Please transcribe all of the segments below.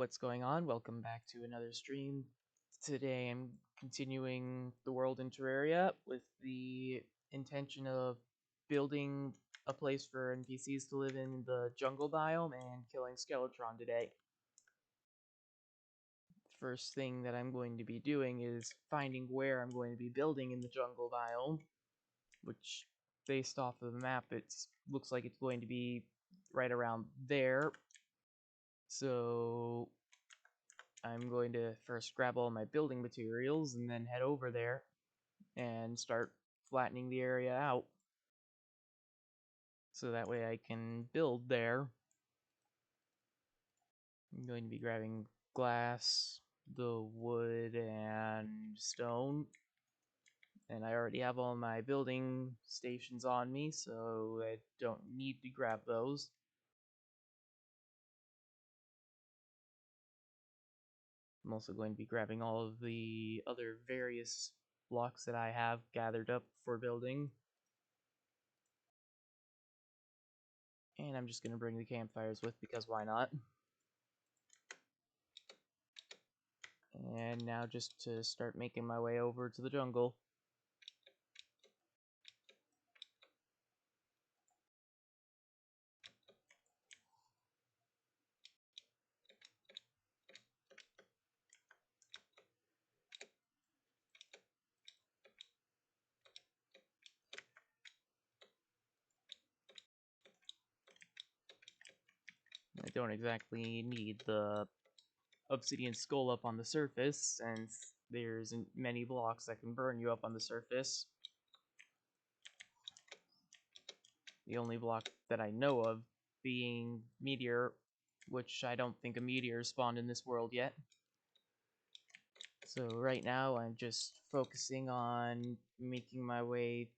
What's going on? Welcome back to another stream. Today I'm continuing the world in Terraria with the intention of building a place for NPCs to live in the jungle biome and killing Skeletron today. First thing that I'm going to be doing is finding where I'm going to be building in the jungle biome, which based off of the map it looks like it's going to be right around there. So I'm going to first grab all my building materials and then head over there and start flattening the area out. So that way I can build there. I'm going to be grabbing glass, the wood, and stone. And I already have all my building stations on me, so I don't need to grab those. I'm also going to be grabbing all of the other various blocks that I have gathered up for building. And I'm just going to bring the campfires with because why not? And now just to start making my way over to the jungle. I don't exactly need the obsidian skull up on the surface, since there's many blocks that can burn you up on the surface. The only block that I know of being meteor, which I don't think a meteor spawned in this world yet. So right now I'm just focusing on making my way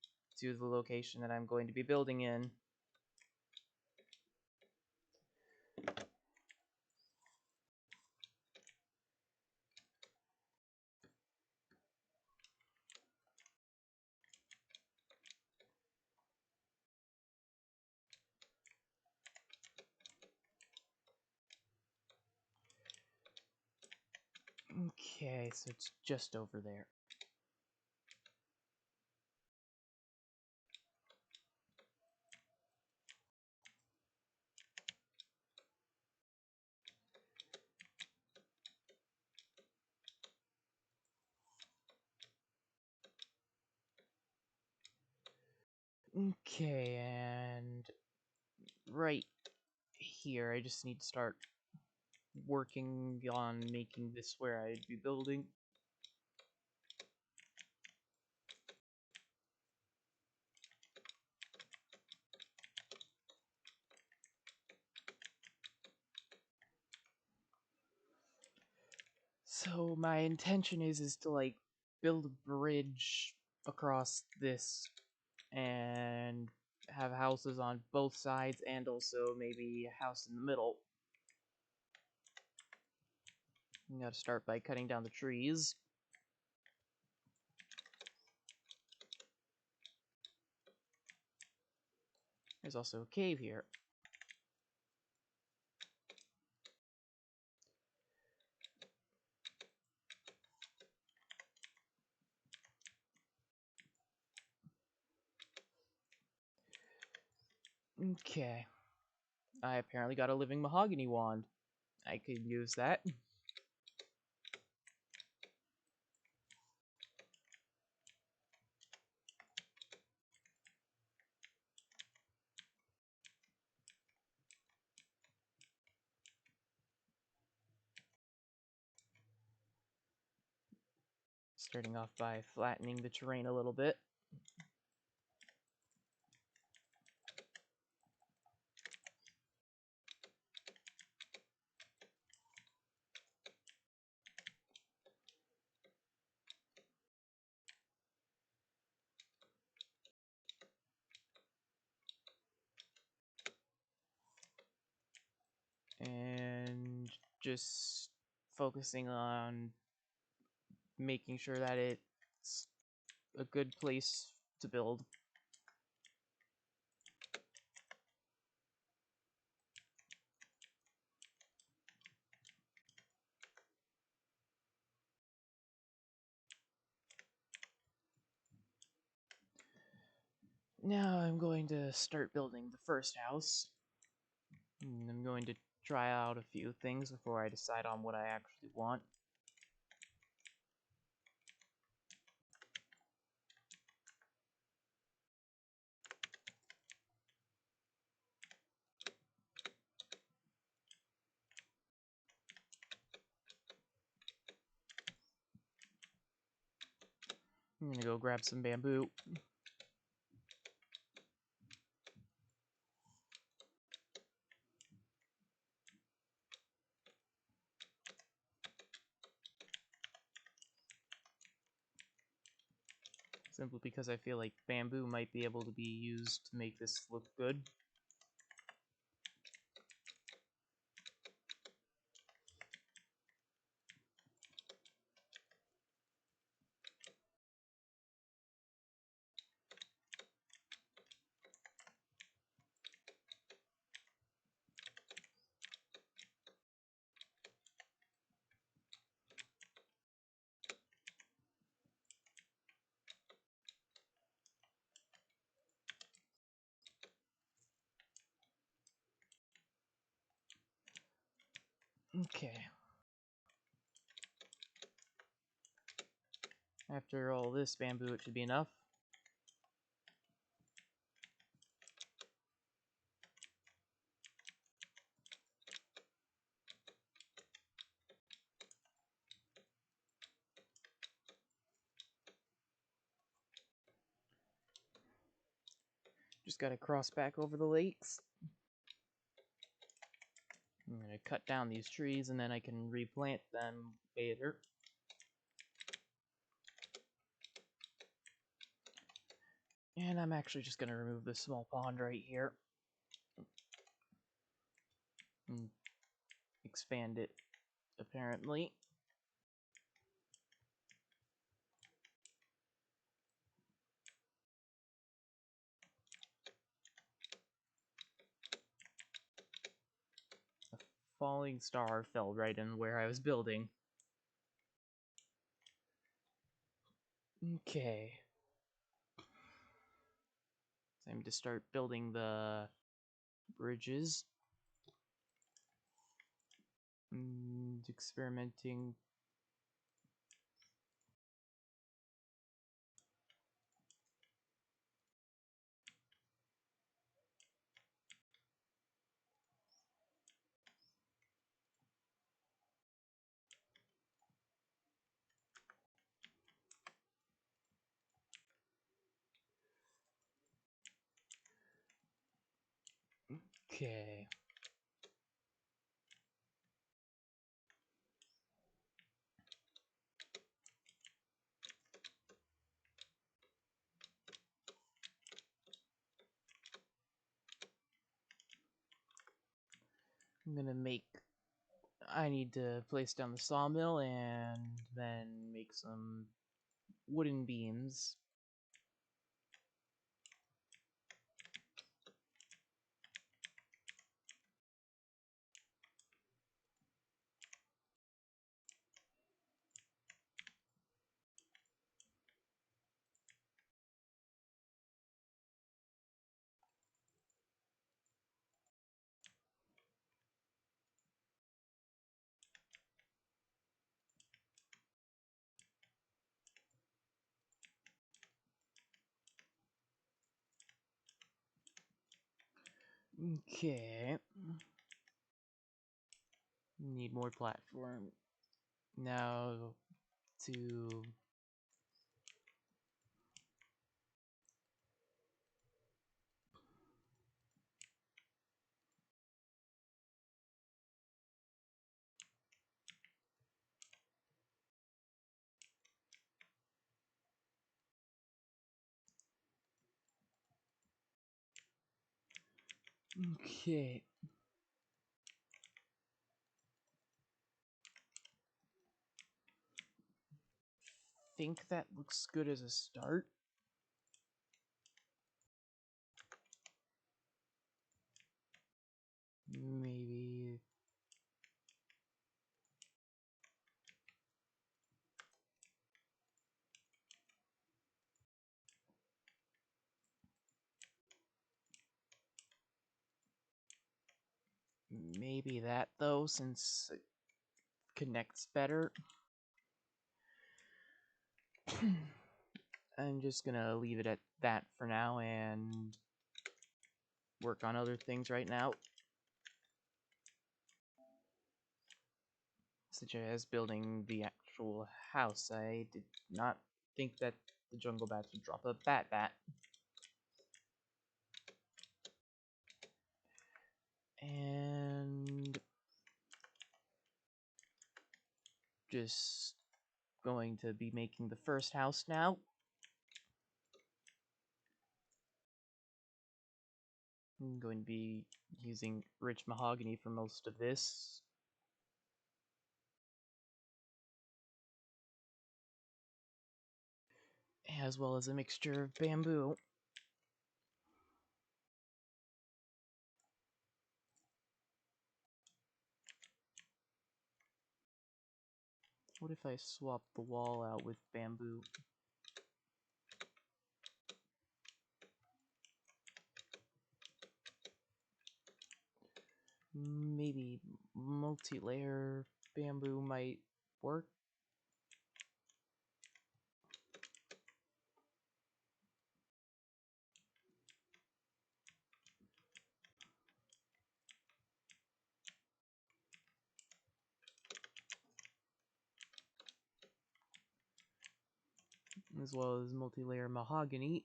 to the location that I'm going to be building in. Okay, so it's just over there. Okay, and right here, I just need to start working on making this where I'd be building. So my intention is to like build a bridge across this and have houses on both sides and also maybe a house in the middle. I'm gonna start by cutting down the trees. There's also a cave here. Okay. I apparently got a living mahogany wand. I could use that. Starting off by flattening the terrain a little bit. And just focusing on making sure that it's a good place to build. Now I'm going to start building the first house. And I'm going to try out a few things before I decide on what I actually want. I'm gonna go grab some bamboo. Simply because I feel like bamboo might be able to be used to make this look good. Okay. After all this bamboo, it should be enough. Just gotta cross back over the lakes. I'm gonna cut down these trees and then I can replant them later. And I'm actually just gonna remove this small pond right here. And expand it, apparently. A falling star fell right in where I was building. Okay. Time to start building the bridges. And experimenting. Okay. I'm gonna make... I need to place down the sawmill and then make some wooden beams. Okay. Need more platform. Now to... Okay. Think that looks good as a start. Maybe... Maybe that, though, since it connects better. I'm just gonna leave it at that for now and work on other things right now, such as building the actual house. I did not think that the jungle bats would drop a bat. And just going to be making the first house now. I'm going to be using rich mahogany for most of this. As well as a mixture of bamboo. What if I swap the wall out with bamboo? Maybe multi-layer bamboo might work. As well as multi-layer mahogany.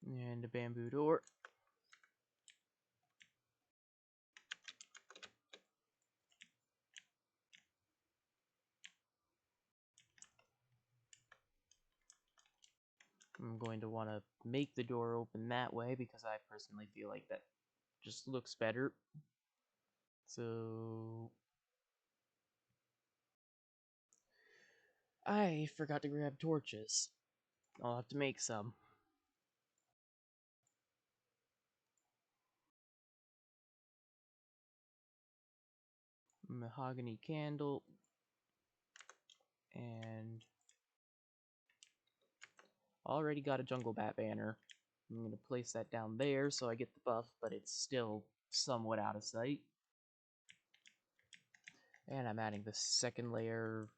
And a bamboo door. I'm going to want to make the door open that way because I personally feel like that just looks better. So I forgot to grab torches. I'll have to make some. Mahogany candle. And already got a jungle bat banner. I'm going to place that down there so I get the buff, but it's still somewhat out of sight. And I'm adding the second layer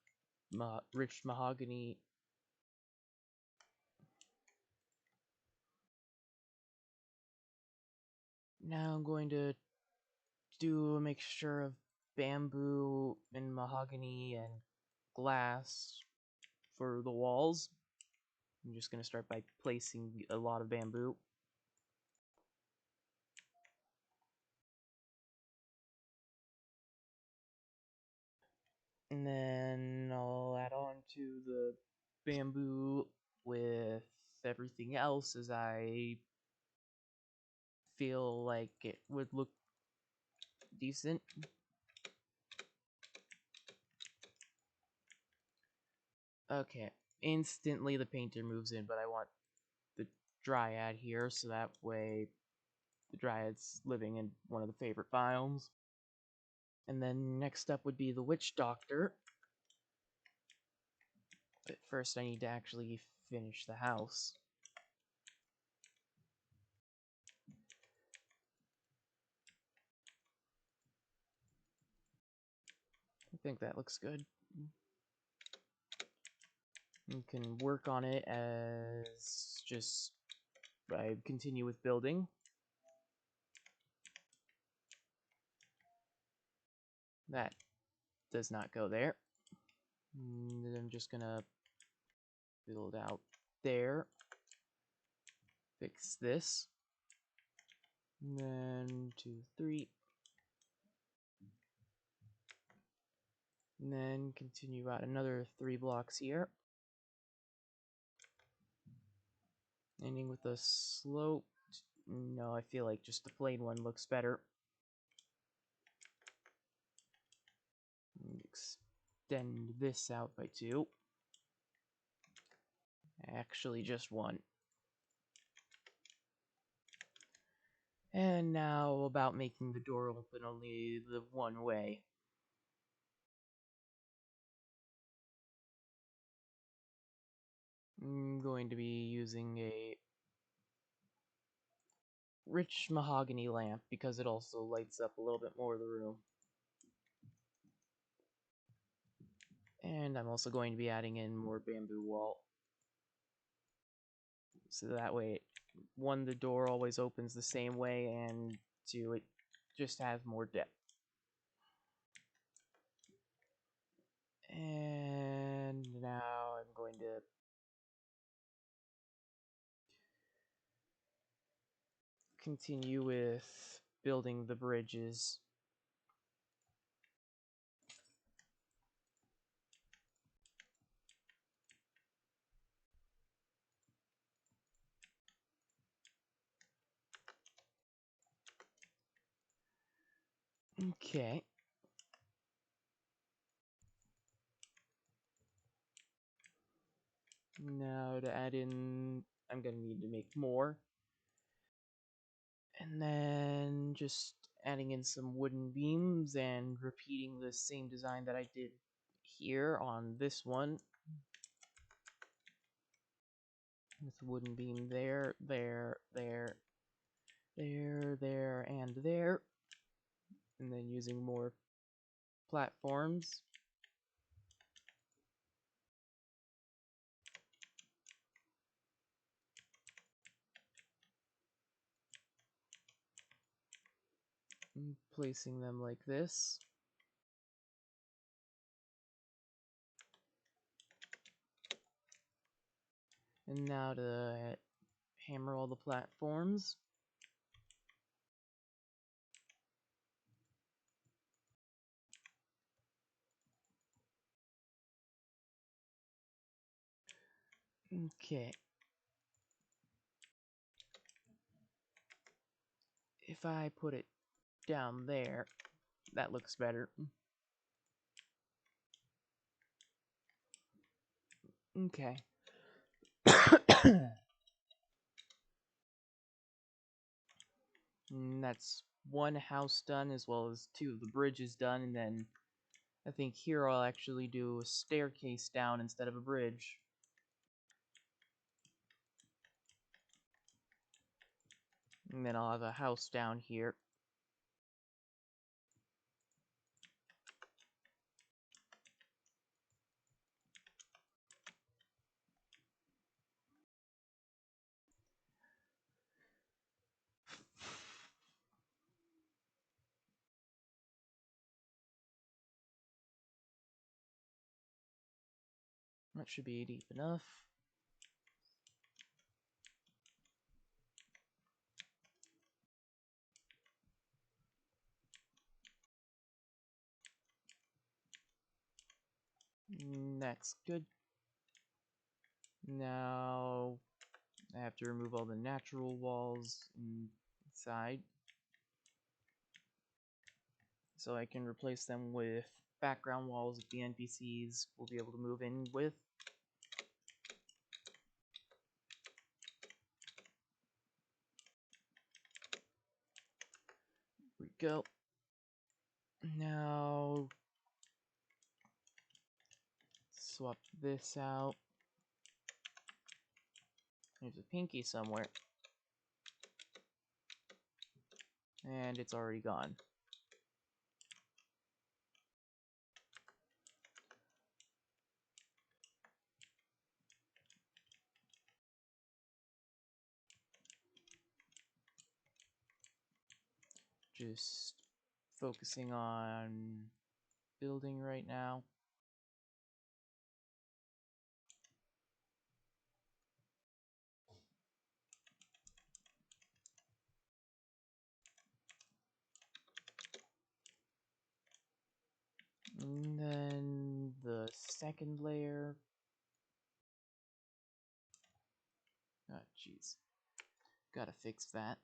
rich mahogany. Now I'm going to do a mixture of bamboo and mahogany and glass for the walls. I'm just going to start by placing a lot of bamboo. And then I'll add on to the bamboo with everything else as I feel like it would look decent. Okay, instantly the painter moves in, but I want the dryad here so that way the dryad's living in one of the favorite biomes. And then next up would be the witch doctor. But first I need to actually finish the house. I think that looks good. You can work on it as just I continue with building. That does not go there. And I'm just gonna build out there. Fix this. And then 2, 3. And then continue out another 3 blocks here. Ending with a slope. No, I feel like just the plain one looks better. Extend this out by 2. Actually, just 1. And now about making the door open only the one way. I'm going to be using a rich mahogany lamp because it also lights up a little bit more of the room. And I'm also going to be adding in more bamboo wall. So that way, one, the door always opens the same way, and two, it just has more depth. And now I'm going to continue with building the bridges. Okay. Now to add in, I'm going to need to make more. And then just adding in some wooden beams and repeating the same design that I did here on this one. With a wooden beam there, there, there, there, there, and there. And then using more platforms. And placing them like this. And now to hammer all the platforms. Okay. If I put it down there, that looks better. Okay. And that's one house done, as well as two of the bridges done, and then I think here I'll actually do a staircase down instead of a bridge. And then I'll have a house down here. That should be deep enough. That's good. Now I have to remove all the natural walls inside, so I can replace them with background walls that the NPCs will be able to move in with. Here we go. Now swap this out. There's a pinky somewhere. And it's already gone. Just focusing on building right now. And then the second layer. Oh, jeez. Gotta fix that.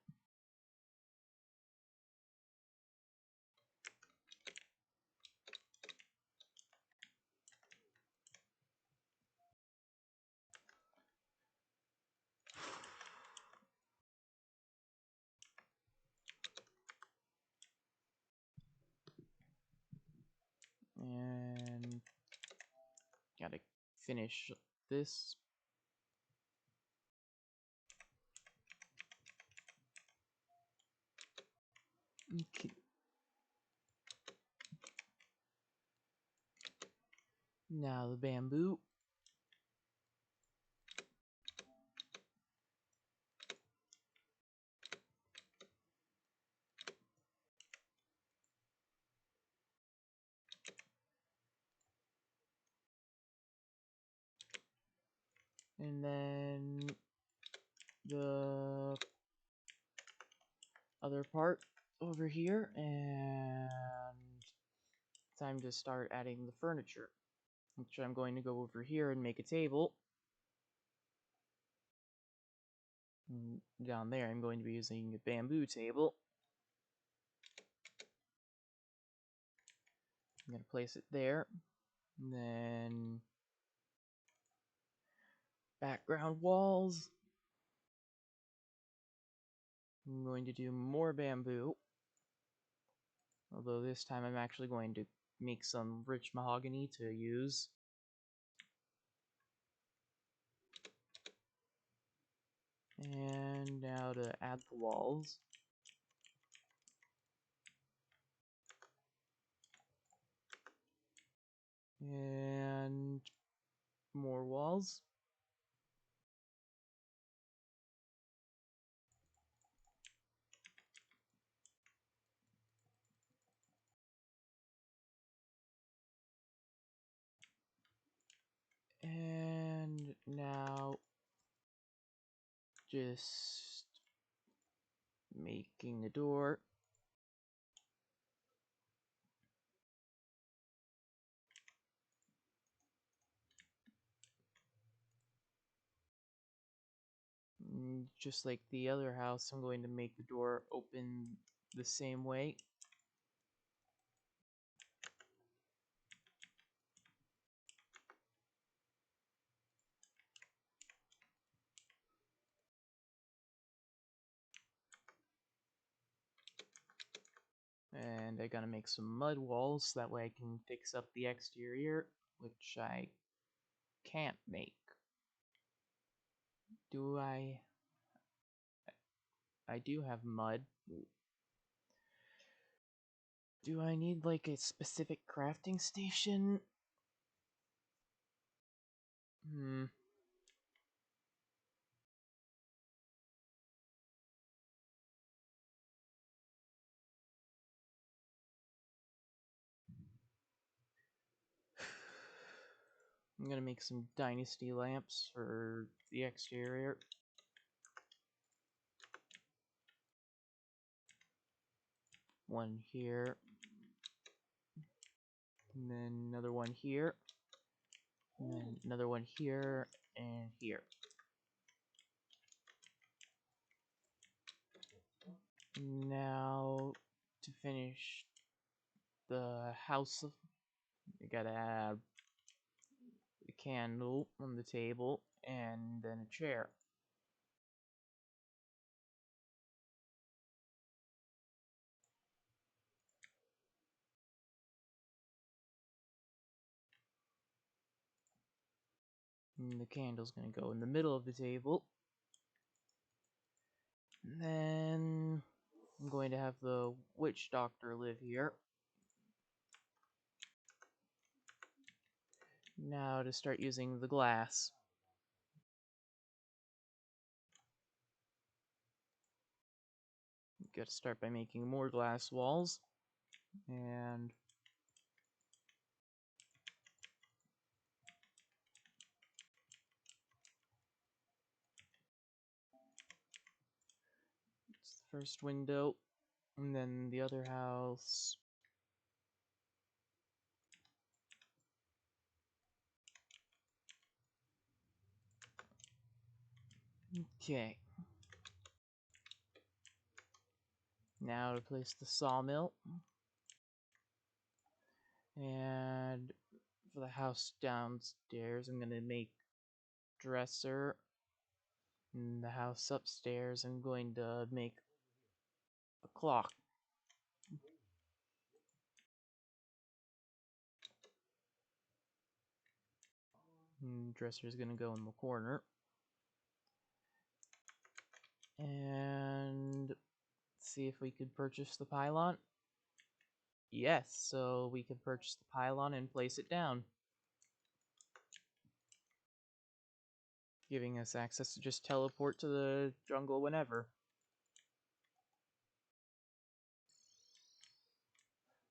finish this. Okay. Now the bamboo. And then the other part over here, and time to start adding the furniture, which I'm going to go over here and make a table. And down there I'm going to be using a bamboo table. I'm going to place it there, and then background walls. I'm going to do more bamboo, although this time I'm actually going to make some rich mahogany to use. And now to add the walls. And more walls. And now just making a door. Just like the other house, I'm going to make the door open the same way. And I gotta make some mud walls so that way I can fix up the exterior, which I can't make. Do I? I do have mud. Do I need like a specific crafting station? Hmm. I'm gonna make some dynasty lamps for the exterior. One here. And then another one here. And then another one here and here. Now, to finish the house, I gotta add a candle on the table and then a chair. And the candle's gonna go in the middle of the table. And then I'm going to have the witch doctor live here. Now to start using the glass. Gotta start by making more glass walls. And it's the first window. And then the other house. Okay. Now to place the sawmill. And for the house downstairs, I'm gonna make dresser. And the house upstairs, I'm going to make a clock. dresser's gonna go in the corner. And see if we could purchase the pylon. Yes, so we can purchase the pylon and place it down, giving us access to just teleport to the jungle whenever.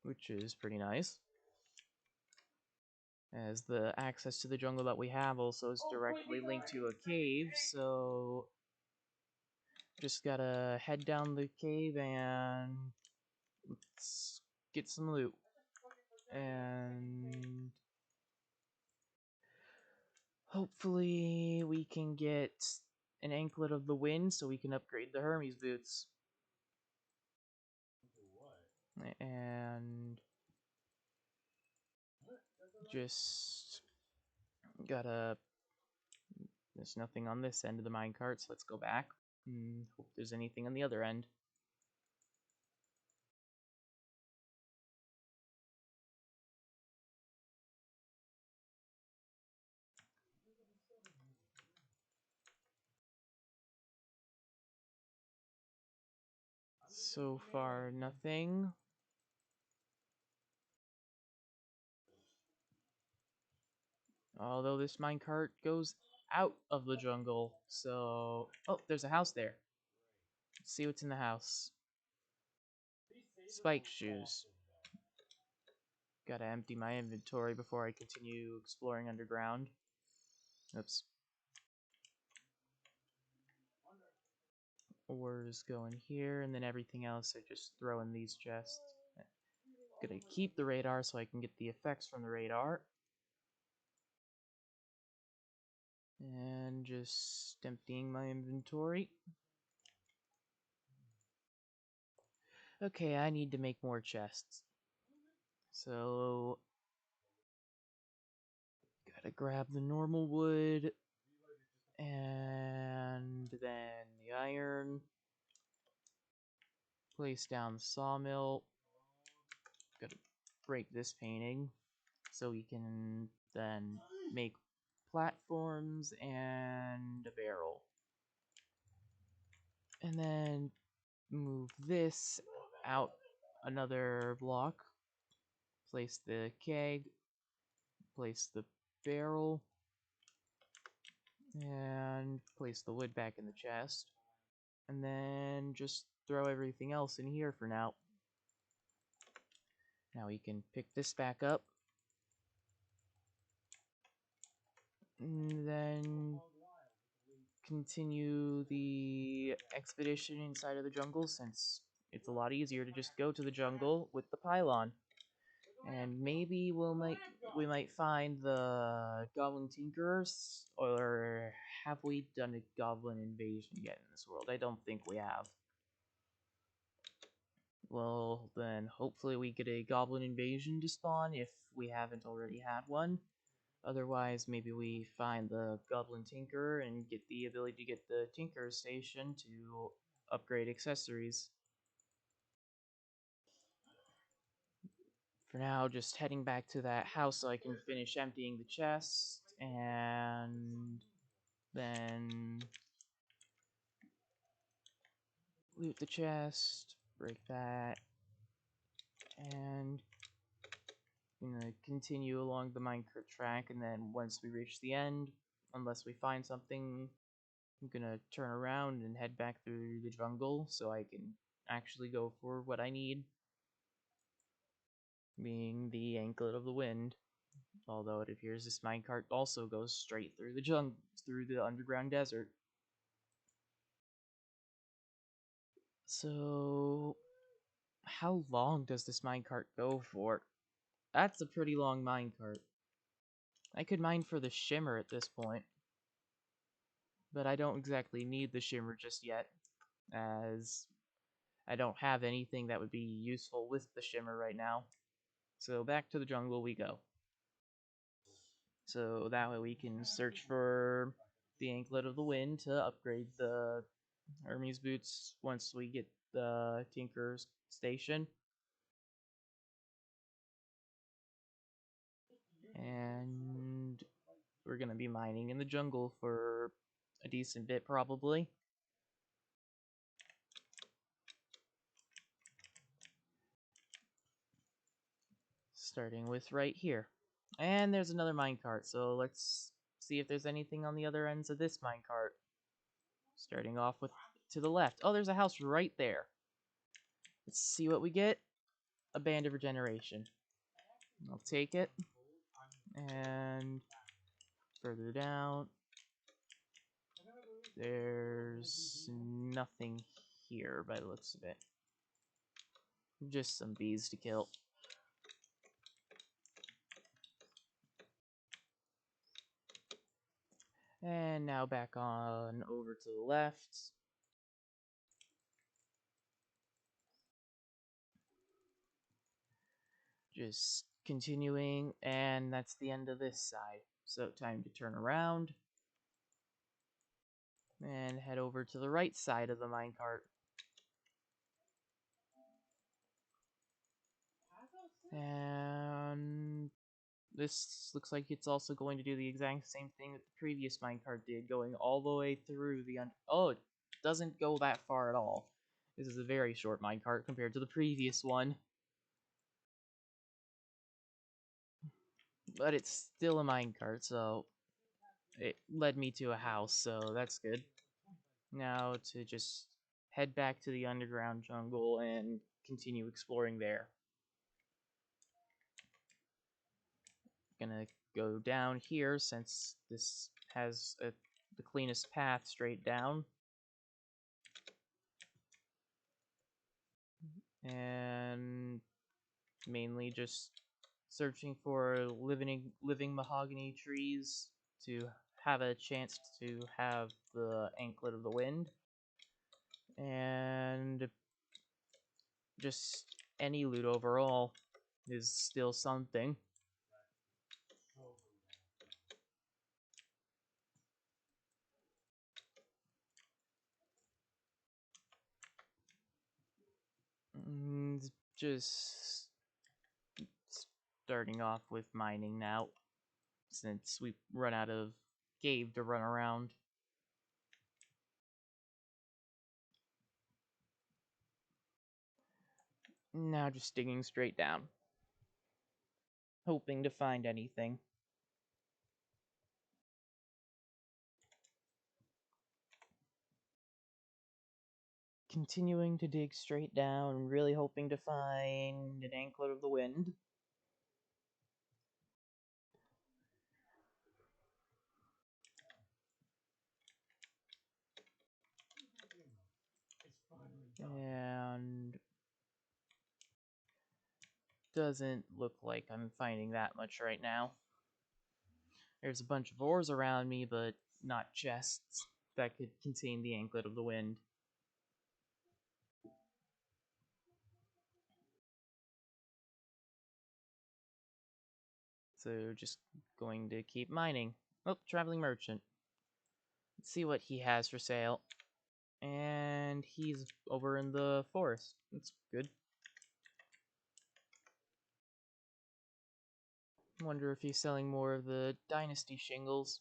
Which is pretty nice, as the access to the jungle that we have also is directly linked to a cave, so just gotta head down the cave and let's get some loot. And hopefully we can get an anklet of the wind so we can upgrade the Hermes boots. And just gotta... There's nothing on this end of the minecart, so let's go back and hope there's anything on the other end. So far, nothing. Although this minecart goes out of the jungle, so... Oh, there's a house there. Let's see what's in the house. Spike shoes. Gotta empty my inventory before I continue exploring underground. Oops. Ores go in here, and then everything else I just throw in these chests. Gonna keep the radar so I can get the effects from the radar. And just emptying my inventory. Okay, I need to make more chests. So, gotta grab the normal wood, and then the iron. Place down the sawmill. Gotta break this painting so we can then make platforms and a barrel. And then move this out another block. Place the keg. Place the barrel. And place the wood back in the chest. And then just throw everything else in here for now. Now we can pick this back up. And then continue the expedition inside of the jungle, since it's a lot easier to just go to the jungle with the pylon. And maybe we might find the Goblin Tinkerers, or have we done a Goblin invasion yet in this world? I don't think we have. Well, then hopefully we get a Goblin invasion to spawn if we haven't already had one. Otherwise, maybe we find the Goblin Tinker and get the ability to get the Tinker Station to upgrade accessories. For now, just heading back to that house so I can finish emptying the chest, and then loot the chest, break that, and I'm gonna continue along the minecart track, and then once we reach the end, unless we find something, I'm gonna turn around and head back through the jungle so I can actually go for what I need, being the anklet of the wind. Although it appears this minecart also goes straight through the through the underground desert. So, how long does this minecart go for? That's a pretty long minecart. I could mine for the shimmer at this point, but I don't exactly need the shimmer just yet, as I don't have anything that would be useful with the shimmer right now. So back to the jungle we go. So that way we can search for the anklet of the wind to upgrade the Hermes boots once we get the Tinker's Station. And we're gonna be mining in the jungle for a decent bit, probably. Starting with right here. And there's another minecart, so let's see if there's anything on the other ends of this minecart. Starting off with to the left. Oh, there's a house right there. Let's see what we get. A band of regeneration. I'll take it. And further down, there's nothing here by the looks of it. Just some bees to kill. And now back on over to the left. Just continuing, and that's the end of this side. So time to turn around and head over to the right side of the minecart. And this looks like it's also going to do the exact same thing that the previous minecart did, going all the way through the oh, it doesn't go that far at all. This is a very short minecart compared to the previous one. But it's still a minecart, so it led me to a house, so that's good. Now to just head back to the underground jungle and continue exploring there. Gonna go down here since this has the cleanest path straight down. And mainly just searching for living mahogany trees to have a chance to have the anklet of the wind. And just any loot overall is still something. And just starting off with mining now, since we've run out of cave to run around. Now just digging straight down, hoping to find anything. Continuing to dig straight down, really hoping to find an anklet of the wind. And doesn't look like I'm finding that much right now. There's a bunch of ores around me, but not chests that could contain the anklet of the wind. So just going to keep mining. Oh, traveling merchant. Let's see what he has for sale. And he's over in the forest. That's good. Wonder if he's selling more of the dynasty shingles.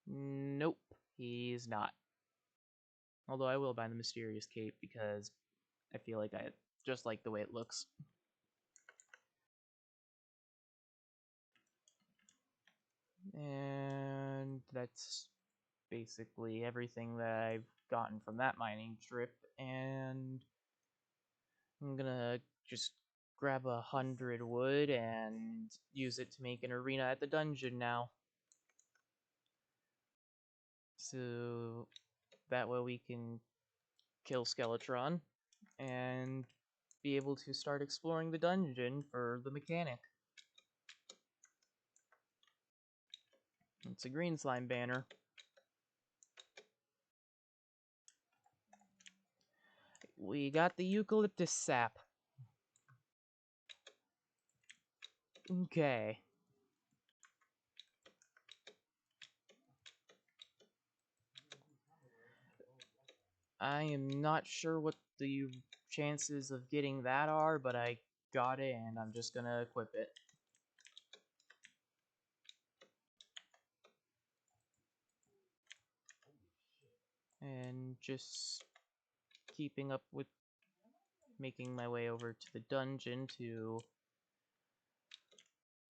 Nope, he's not. Although I will buy the mysterious cape because I feel like I just like the way it looks. And that's basically everything that I've gotten from that mining trip, and I'm gonna just grab 100 wood and use it to make an arena at the dungeon now. So that way we can kill Skeletron and be able to start exploring the dungeon for the mechanic. It's a green slime banner. We got the eucalyptus sap. Okay. I am not sure what the chances of getting that are, but I got it and I'm just gonna equip it. and just keeping up with making my way over to the dungeon to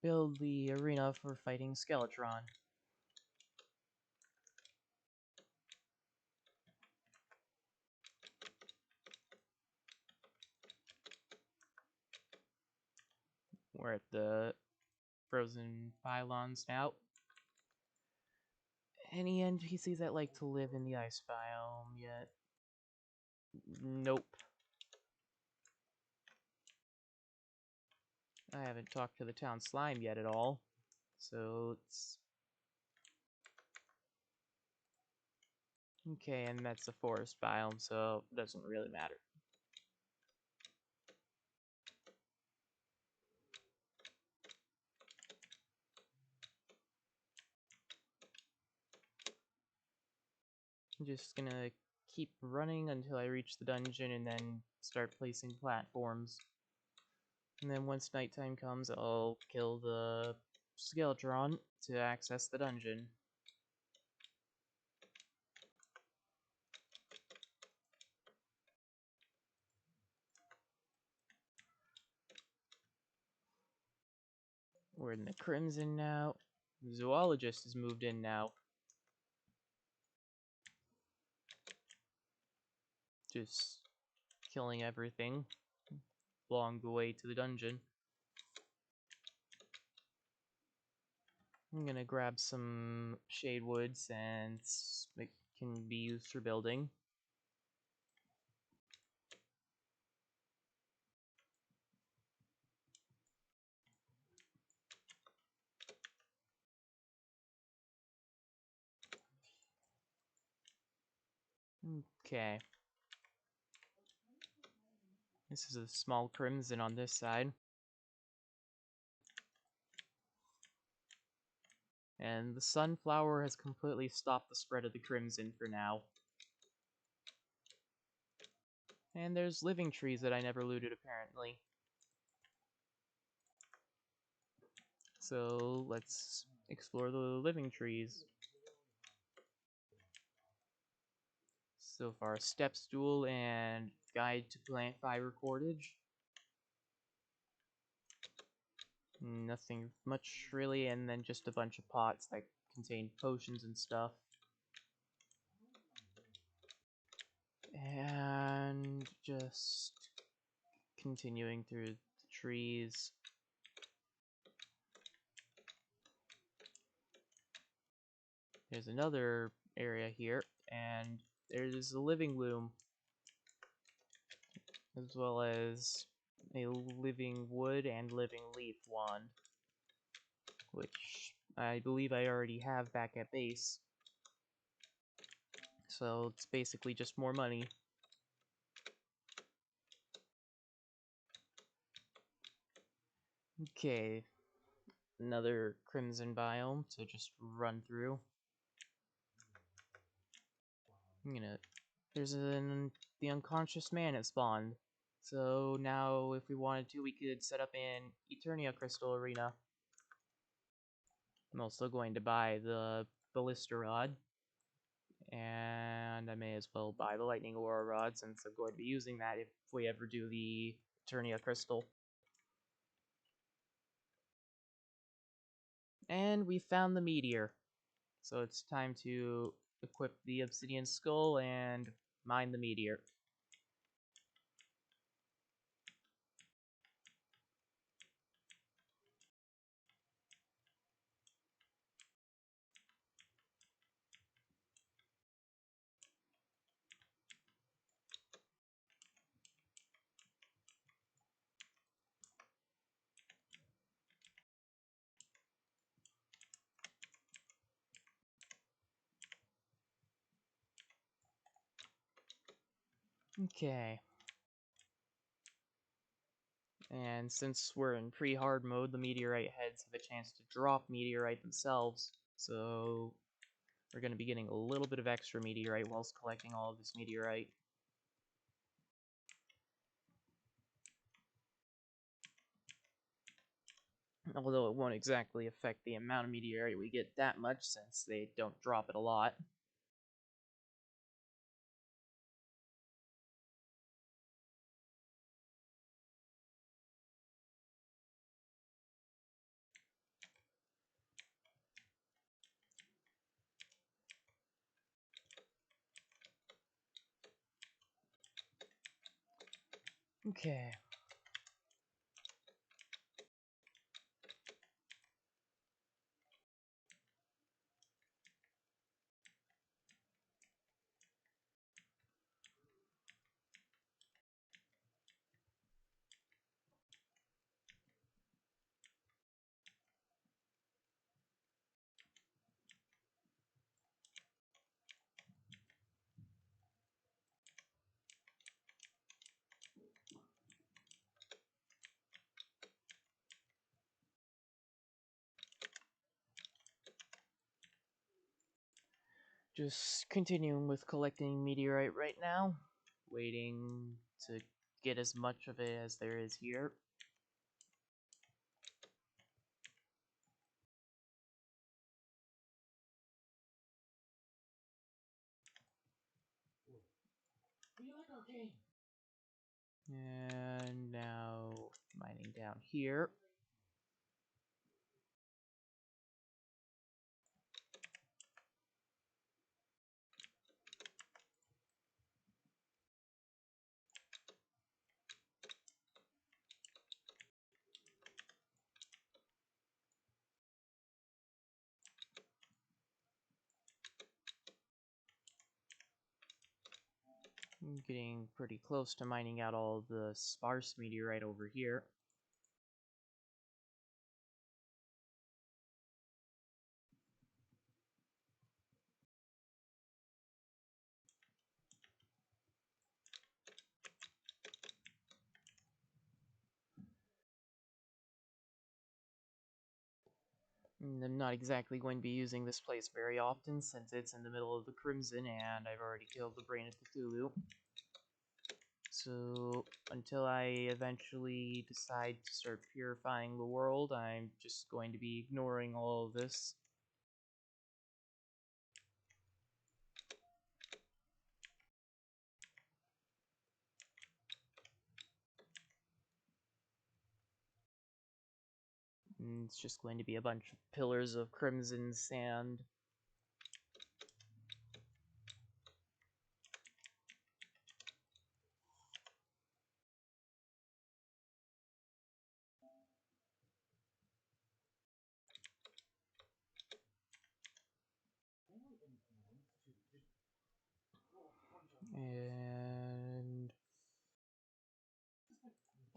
build the arena for fighting Skeletron. We're at the frozen pylons now. Any NPCs that like to live in the ice biome yet? Nope. I haven't talked to the town slime yet at all, so it's... Okay, and that's the forest biome, so it doesn't really matter. I'm just gonna keep running until I reach the dungeon and then start placing platforms. And then once nighttime comes, I'll kill the Skeletron to access the dungeon. We're in the Crimson now. The Zoologist has moved in now. Just killing everything along the way to the dungeon. I'm gonna grab some shade wood since it can be used for building. Okay. This is a small crimson on this side. And the sunflower has completely stopped the spread of the crimson for now. And there's living trees that I never looted, apparently. So let's explore the living trees. So far, step stool and guide to plant fiber cordage. Nothing much really, and then just a bunch of pots that contain potions and stuff. And just continuing through the trees. There's another area here, and there's a living loom, as well as a living wood and living leaf wand, which I believe I already have back at base. So it's basically just more money. Okay, another crimson biome to just run through. There's the unconscious man at spawn. So now if we wanted to, we could set up an Eternia Crystal Arena. I'm also going to buy the Ballista Rod. And I may as well buy the Lightning Aura Rod since I'm going to be using that if we ever do the Eternia Crystal. And we found the meteor. So it's time to equip the Obsidian Skull and mine the meteor. Okay. And since we're in pre-hard mode, the meteorite heads have a chance to drop meteorite themselves, so we're going to be getting a little bit of extra meteorite whilst collecting all of this meteorite. Although it won't exactly affect the amount of meteorite we get that much since they don't drop it a lot. Okay. Just continuing with collecting meteorite right now, waiting to get as much of it as there is here. And now mining down here. I'm getting pretty close to mining out all the sparse meteorite over here. I'm not exactly going to be using this place very often since it's in the middle of the Crimson and I've already killed the Brain of Cthulhu. So until I eventually decide to start purifying the world, I'm just going to be ignoring all of this. And it's just going to be a bunch of pillars of crimson sand. And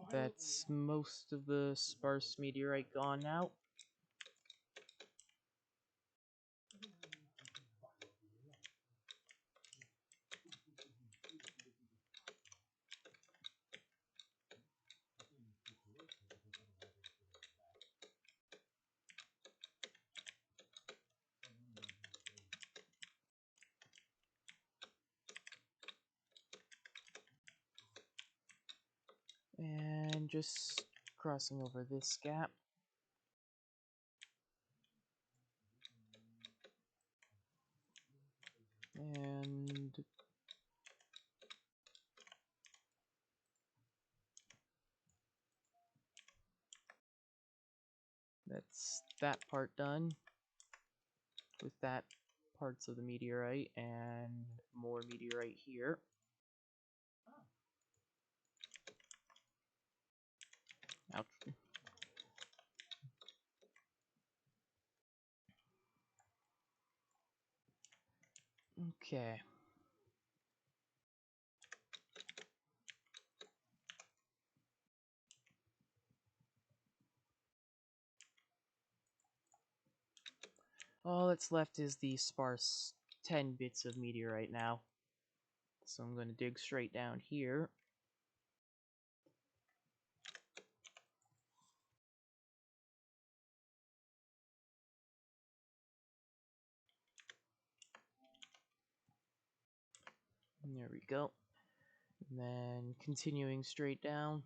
that's most of the sparse meteorite gone now. And just crossing over this gap. And that's that part done. With that parts of the meteorite and more meteorite here. Ouch. Okay. All that's left is the sparse 10 bits of meteorite now. So I'm going to dig straight down here. And there we go. And then continuing straight down.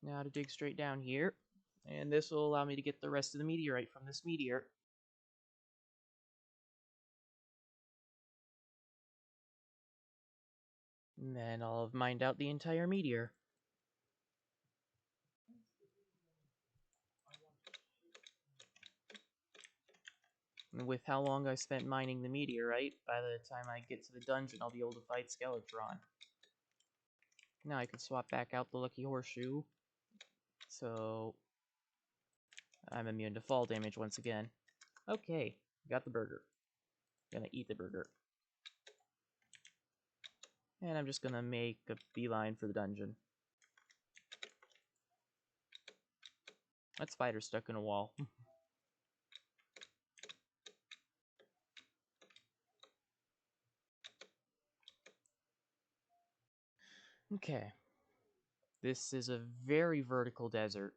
Now to dig straight down here. And this will allow me to get the rest of the meteorite from this meteor. And then I'll have mined out the entire meteor. And with how long I spent mining the meteorite, by the time I get to the dungeon, I'll be able to fight Skeletron. Now I can swap back out the Lucky Horseshoe, so I'm immune to fall damage once again. Okay, got the burger. Gonna eat the burger. And I'm just gonna make a beeline for the dungeon. That spider's stuck in a wall. Okay. This is a very vertical desert.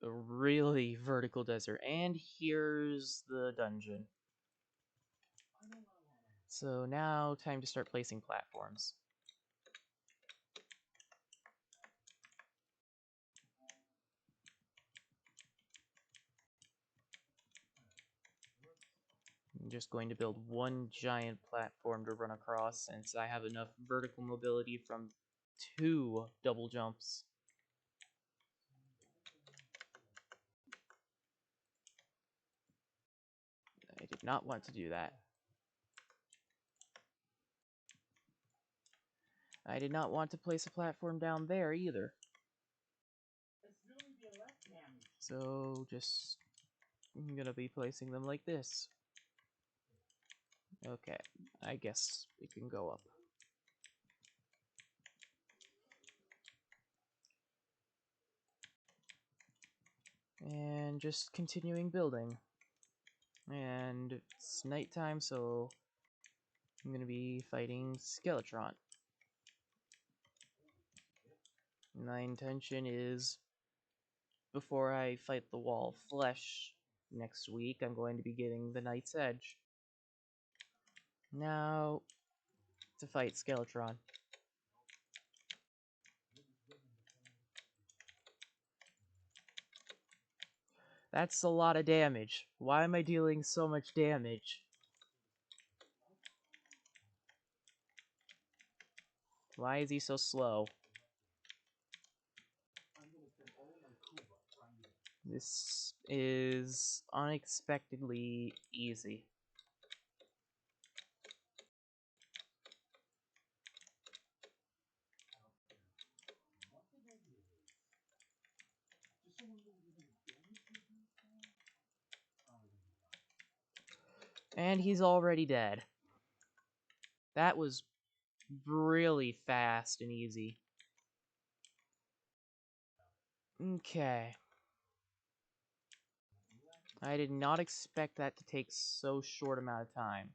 A really vertical desert. And here's the dungeon. So now, time to start placing platforms. I'm just going to build one giant platform to run across, since I have enough vertical mobility from 2 double jumps. I did not want to do that. I did not want to place a platform down there either. So I'm gonna be placing them like this. Okay, I guess we can go up. And just continuing building. And it's nighttime, so I'm gonna be fighting Skeletron. My intention is, before I fight the wall of flesh next week, I'm going to be getting the Knight's Edge. Now, to fight Skeletron. That's a lot of damage. Why am I dealing so much damage? Why is he so slow? This is unexpectedly easy. And he's already dead. That was really fast and easy. Okay. I did not expect that to take so short amount of time.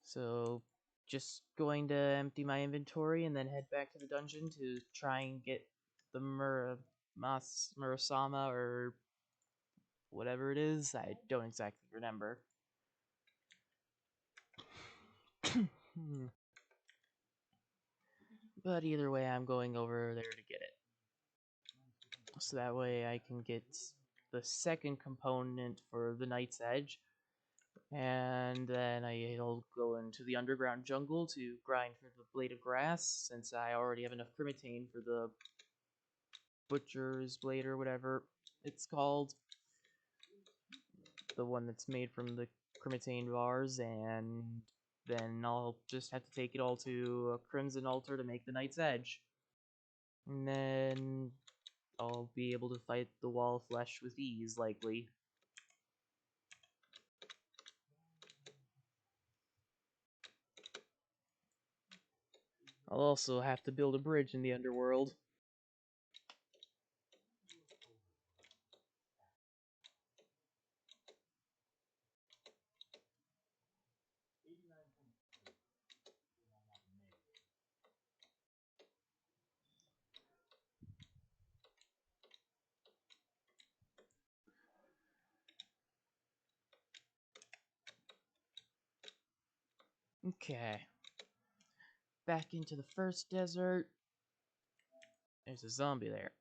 So, just going to empty my inventory and then head back to the dungeon to try and get the Murasama or whatever it is. I don't exactly remember. But either way, I'm going over there to get it. So that way I can get the second component for the Knight's Edge. And then I'll go into the underground jungle to grind for the blade of grass, since I already have enough Crimitane for the butcher's blade or whatever it's called. The one that's made from the Crimitane bars, and then I'll just have to take it all to a Crimson Altar to make the Knight's Edge. And then I'll be able to fight the Wall of Flesh with ease, likely. I'll also have to build a bridge in the underworld. Okay. Back into the first desert. There's a zombie there.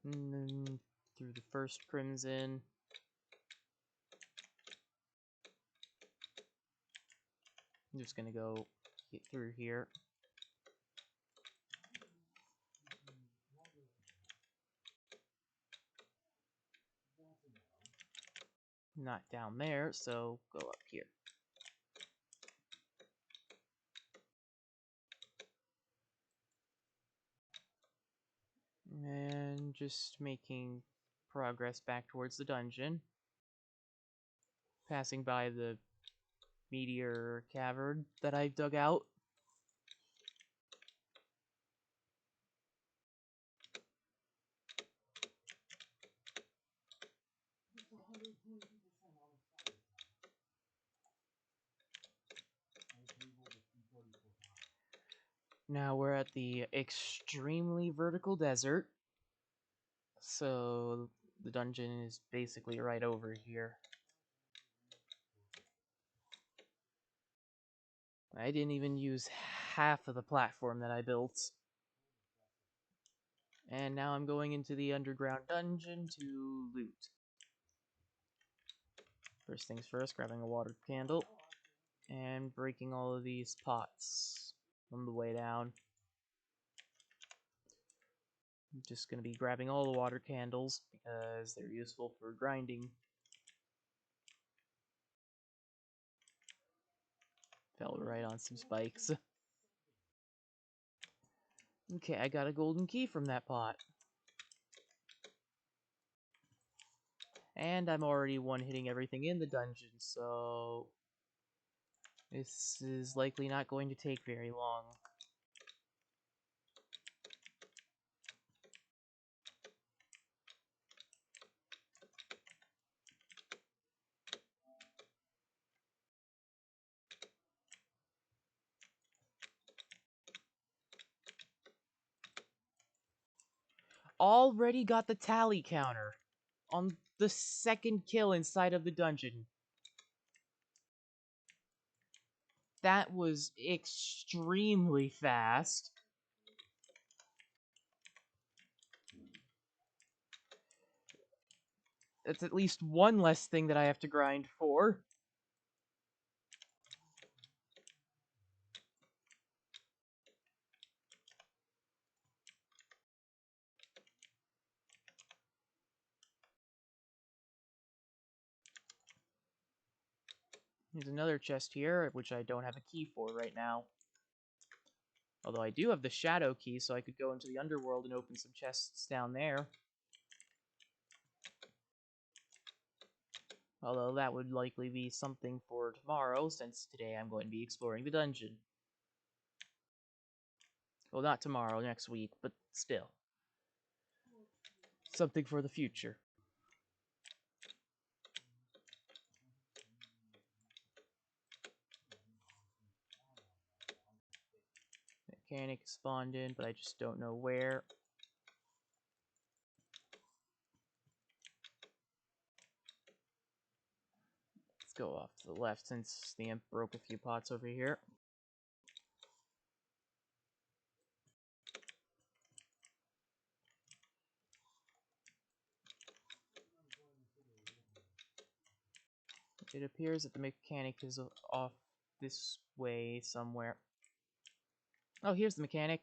And then through the first crimson. I'm just gonna go get through here. Not down there, so go up here. And just making progress back towards the dungeon. Passing by the meteor cavern that I dug out. Now we're at the extremely vertical desert. So the dungeon is basically right over here. I didn't even use half of the platform that I built. And now I'm going into the underground dungeon to loot. First things first, grabbing a water candle and breaking all of these pots on the way down. I'm just going to be grabbing all the water candles because they're useful for grinding. Fell right on some spikes. Okay, I got a golden key from that pot. And I'm already one-hitting everything in the dungeon, so this is likely not going to take very long. Already got the tally counter on the second kill inside of the dungeon. That was extremely fast. That's at least one less thing that I have to grind for. There's another chest here, which I don't have a key for right now. Although I do have the shadow key, so I could go into the underworld and open some chests down there. Although that would likely be something for tomorrow, since today I'm going to be exploring the dungeon. Well, not tomorrow, next week, but still. Something for the future. Mechanic spawned in, but I just don't know where. Let's go off to the left since the imp broke a few pots over here. It appears that the mechanic is off this way somewhere. Oh, here's the mechanic.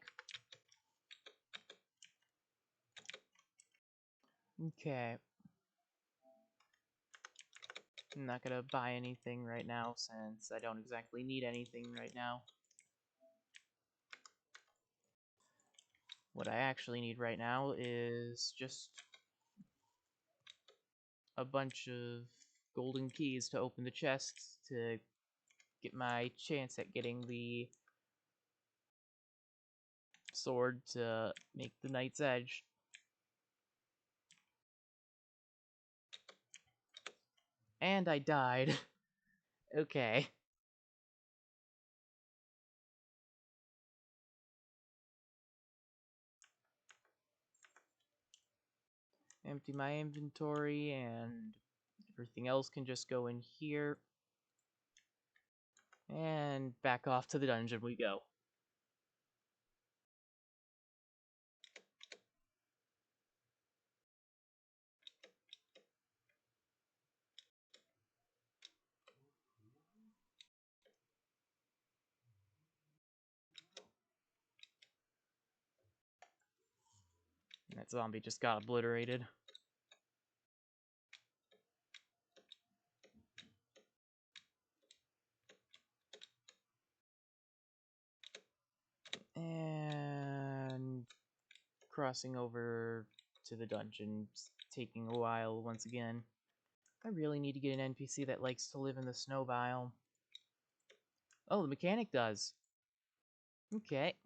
Okay. I'm not gonna buy anything right now since I don't exactly need anything right now. What I actually need right now is just a bunch of golden keys to open the chests to get my chance at getting the sword to make the Knight's Edge. And I died. Okay. Empty my inventory and everything else can just go in here. And back off to the dungeon we go. That zombie just got obliterated. And crossing over to the dungeon, taking a while once again. I really need to get an NPC that likes to live in the snow biome. Oh, the mechanic does. Okay.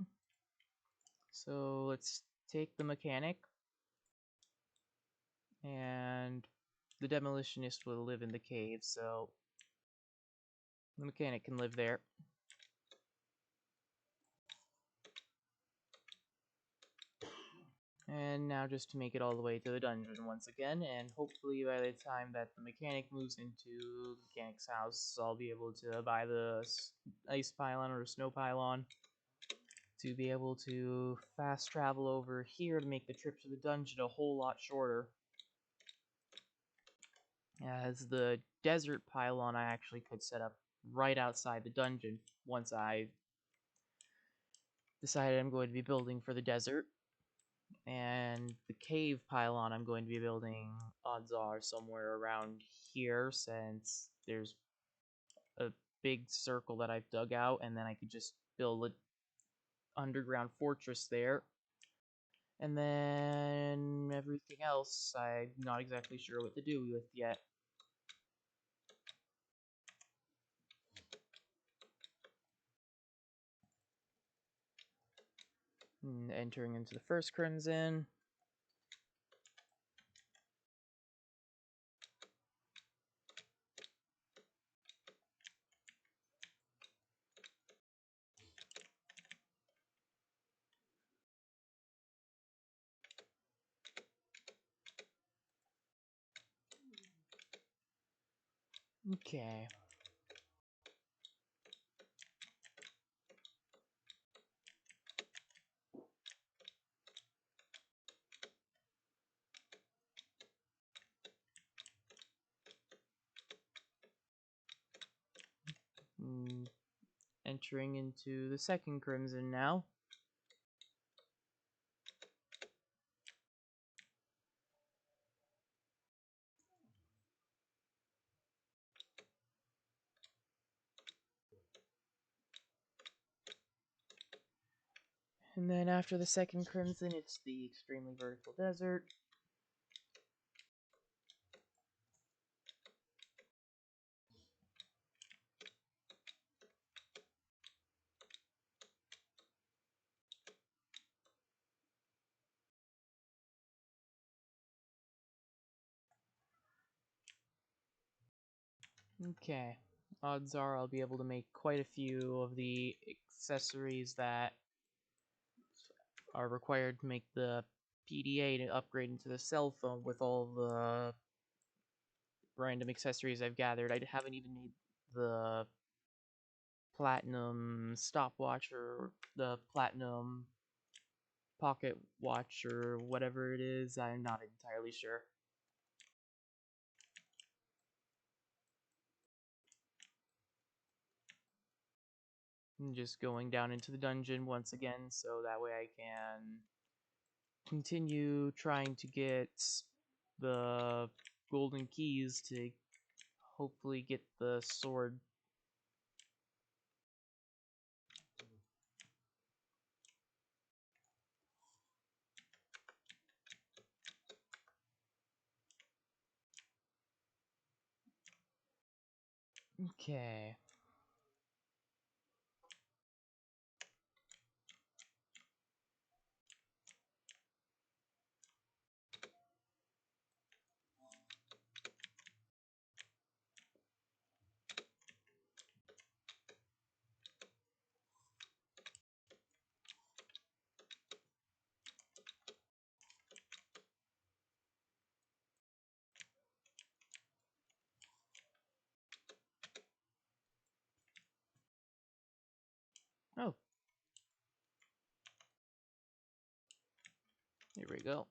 So let's take the mechanic. And the demolitionist will live in the cave, so the mechanic can live there. And now just to make it all the way to the dungeon once again, and hopefully by the time that the mechanic moves into the mechanic's house, I'll be able to buy the ice pylon or snow pylon to be able to fast travel over here to make the trip to the dungeon a whole lot shorter. As the desert pylon I actually could set up right outside the dungeon once I decided I'm going to be building for the desert. And the cave pylon I'm going to be building, odds are, somewhere around here, since there's a big circle that I've dug out, and then I could just build an underground fortress there. And then everything else I'm not exactly sure what to do with yet. Entering into the first Crimson. Okay. Entering into the second Crimson now. And then after the second Crimson, it's the extremely vertical desert. Okay. Odds are I'll be able to make quite a few of the accessories that are required to make the PDA to upgrade into the cell phone with all the random accessories I've gathered. I haven't even made the platinum stopwatch or the platinum pocket watch or whatever it is. I'm not entirely sure. I'm just going down into the dungeon once again so that way I can continue trying to get the golden keys to hopefully get the sword. Okay. Oh, here we go.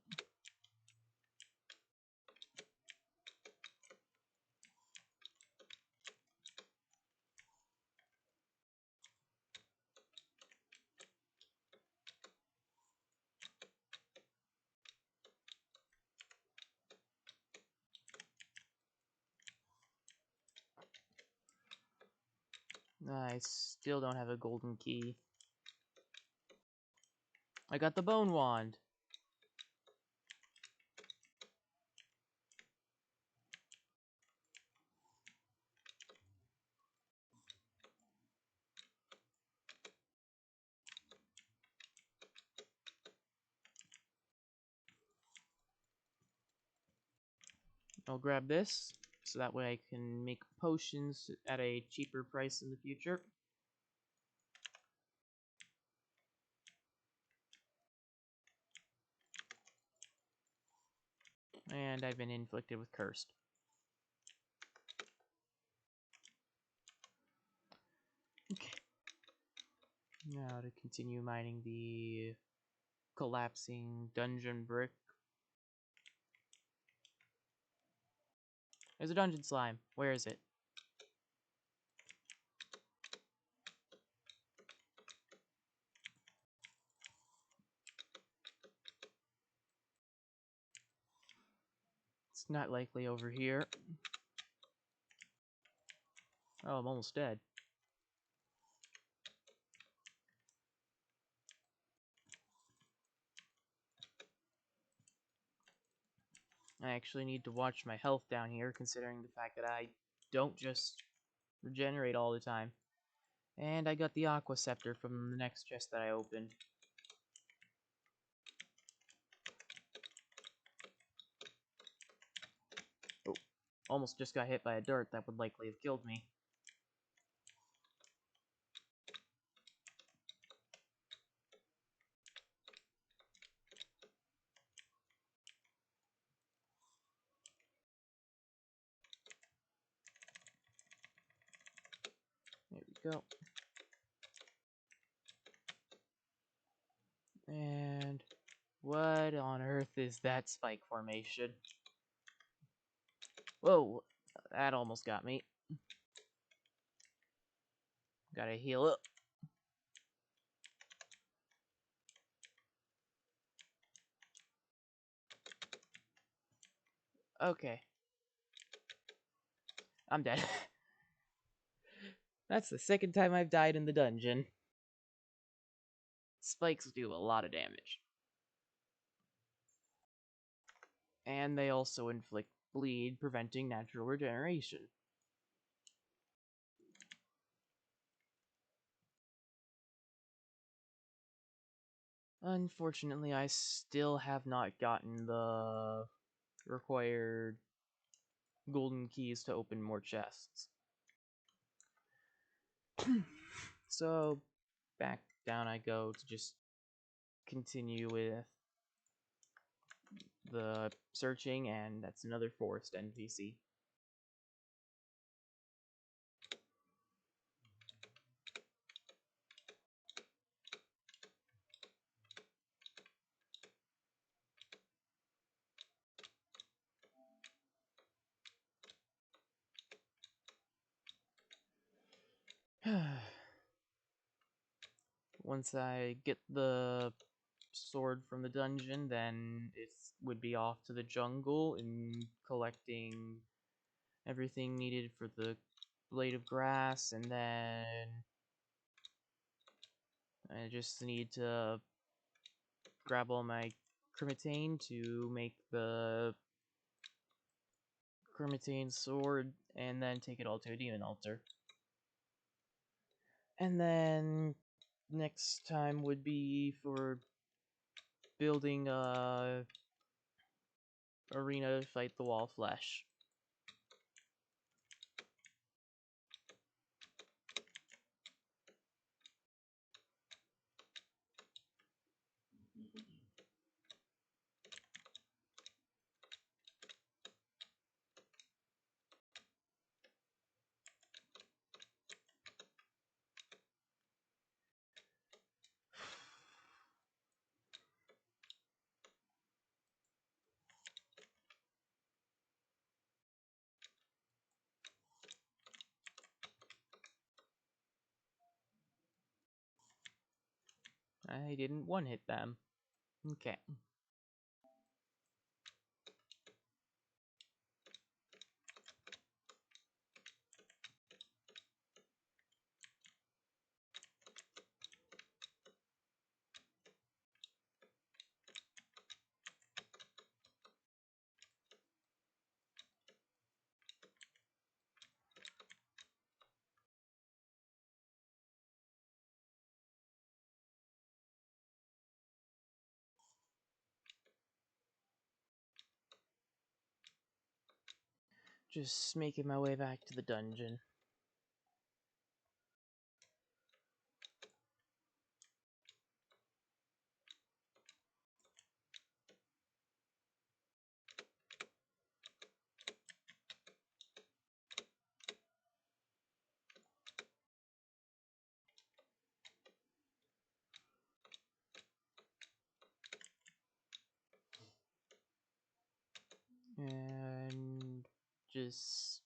I still don't have a golden key. I got the bone wand. I'll grab this, so that way I can make potions at a cheaper price in the future. And I've been inflicted with cursed. Okay. Now to continue mining the collapsing dungeon brick. There's a dungeon slime. Where is it? It's not likely over here. Oh, I'm almost dead. I actually need to watch my health down here, considering the fact that I don't just regenerate all the time. And I got the Aqua Scepter from the next chest that I opened. Oh, almost just got hit by a dart that would likely have killed me. There we go. And what on earth is that spike formation? Whoa, that almost got me. Gotta heal up. Okay. I'm dead. That's the second time I've died in the dungeon. Spikes do a lot of damage. And they also inflict bleed, preventing natural regeneration. Unfortunately, I still have not gotten the required golden keys to open more chests. So, back down I go to just continue with the searching, and that's another forest NPC. Once I get the sword from the dungeon, then it would be off to the jungle and collecting everything needed for the blade of grass, and then I just need to grab all my Crimitane to make the Crimitane sword, and then take it all to a demon altar. And then next time would be for building a arena to fight the wall flesh. I didn't one-hit them. Okay. Just making my way back to the dungeon. And just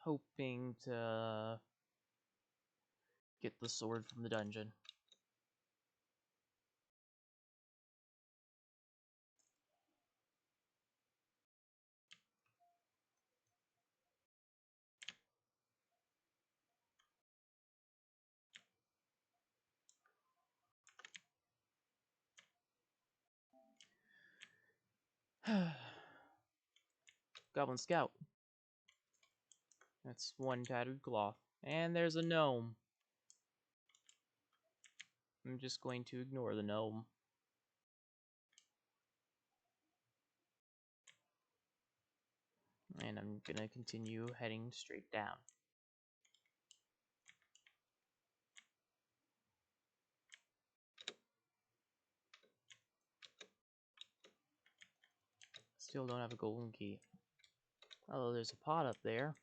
hoping to get the sword from the dungeon. Goblin Scout. That's one tattered cloth. And there's a gnome. I'm just going to ignore the gnome. And I'm gonna continue heading straight down. Still don't have a golden key. Oh, there's a pot up there.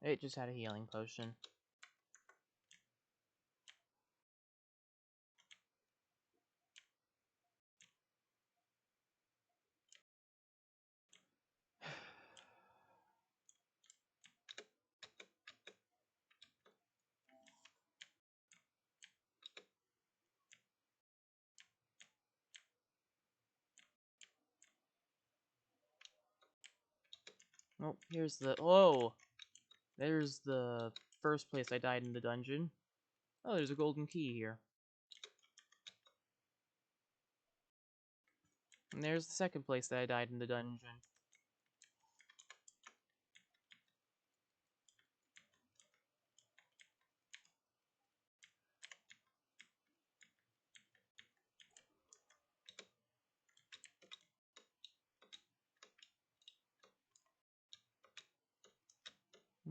It just had a healing potion. Oh, here's the... Whoa! There's the first place I died in the dungeon. Oh, there's a golden key here. And there's the second place that I died in the dungeon.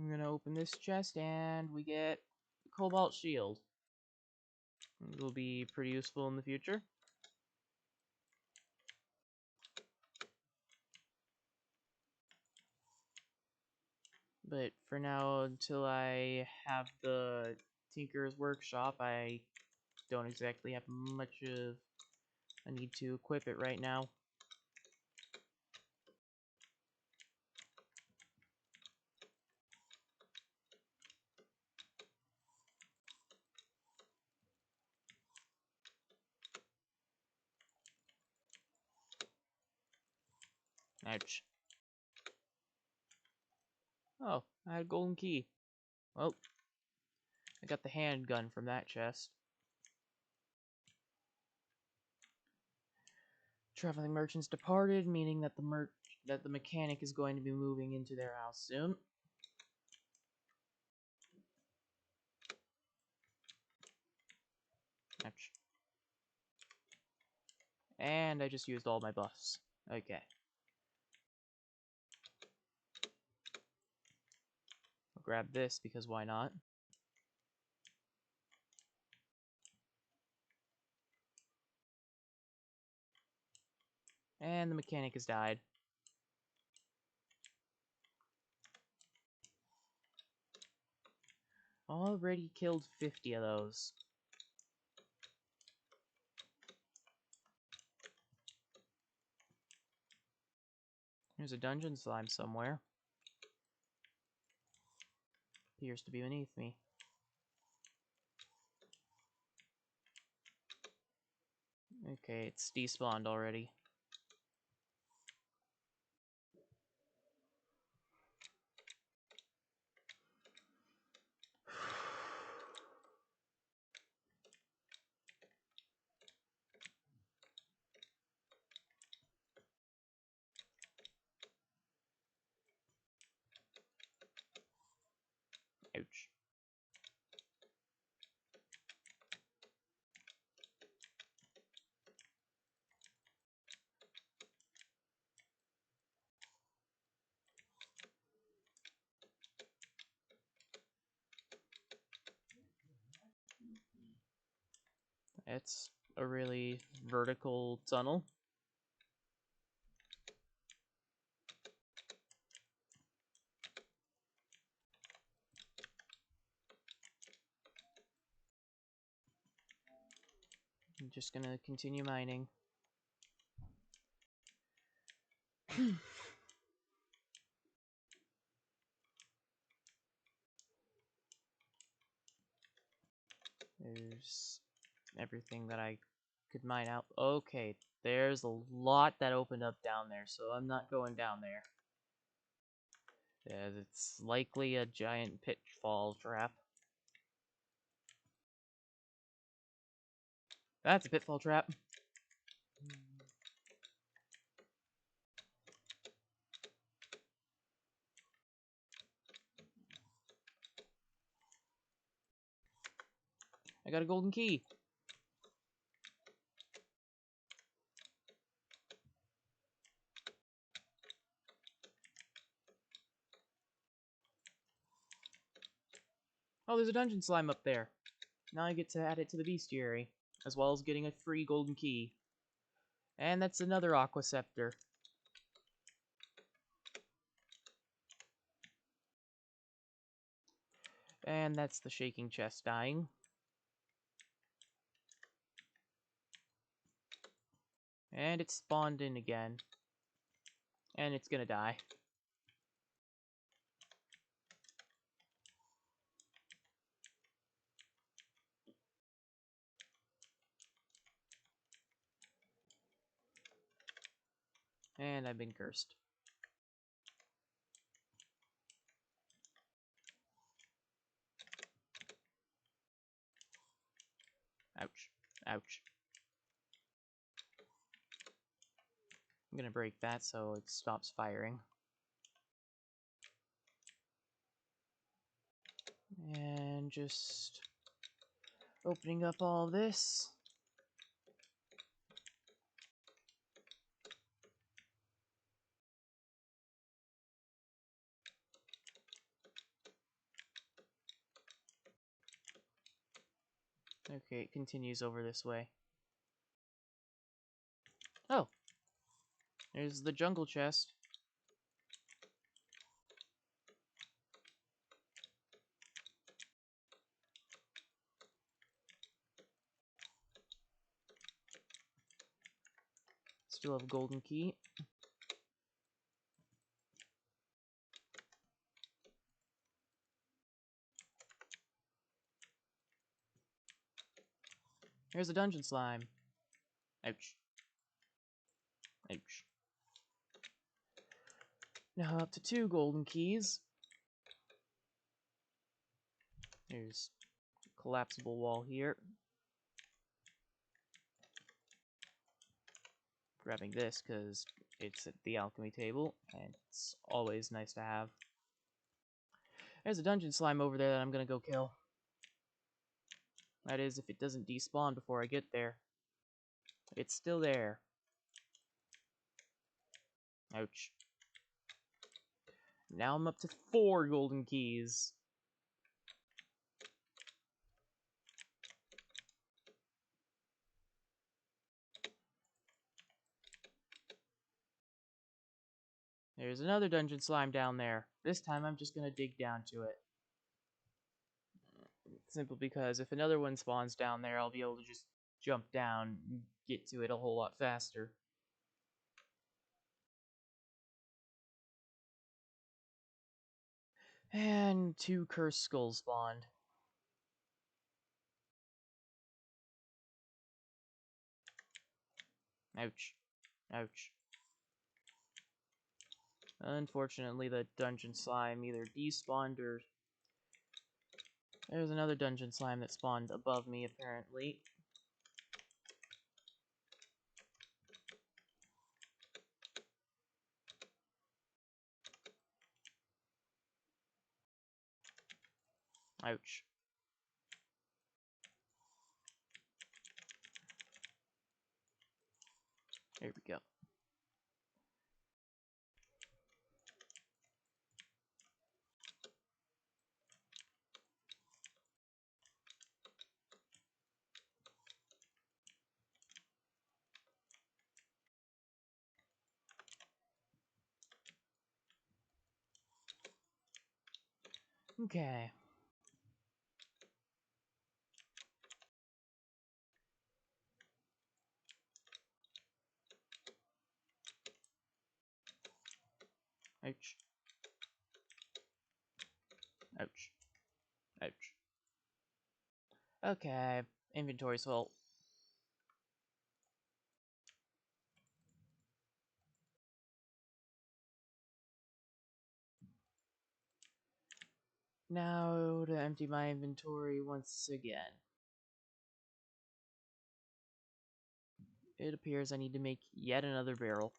I'm gonna open this chest and we get a cobalt shield. It will be pretty useful in the future. But for now, until I have the Tinker's Workshop, I don't exactly have much of a need to equip it right now. Ouch. Oh, I had a golden key. Well, I got the handgun from that chest. Traveling merchants departed, meaning that the mechanic is going to be moving into their house soon. Ouch. And I just used all my buffs. Okay. I'll grab this because why not? And the mechanic has died. Already killed 50 of those. There's a dungeon slime somewhere. Appears to be beneath me. Okay, it's despawned already. Ouch. It's a really vertical tunnel. I'm just gonna continue mining. There's everything that I could mine out. Okay, there's a lot that opened up down there, so I'm not going down there. Yeah, it's likely a giant pitfall trap. That's a pitfall trap. I got a golden key. Oh, there's a dungeon slime up there. Now I get to add it to the bestiary, as well as getting a free golden key. And that's another aqua scepter. And that's the shaking chest dying. And it spawned in again. And it's gonna die. And I've been cursed. Ouch. Ouch. I'm gonna break that so it stops firing. And just opening up all this. Okay, it continues over this way. Oh! There's the jungle chest. Still have a golden key. Here's a dungeon slime. Ouch. Ouch. Now up to 2 golden keys. There's a collapsible wall here. Grabbing this because it's at the alchemy table, and it's always nice to have. There's a dungeon slime over there that I'm gonna go kill. That is, if it doesn't despawn before I get there. It's still there. Ouch. Now I'm up to 4 golden keys. There's another dungeon slime down there. This time I'm just gonna dig down to it. Simply because if another one spawns down there, I'll be able to just jump down and get to it a whole lot faster. And 2 cursed skulls spawned. Ouch. Ouch. Unfortunately, the dungeon slime either despawned or... There's another dungeon slime that spawned above me, apparently. Ouch. There we go. Okay. Ouch. Ouch. Ouch. Okay. Inventory's full. Now to empty my inventory once again. It appears I need to make yet another barrel.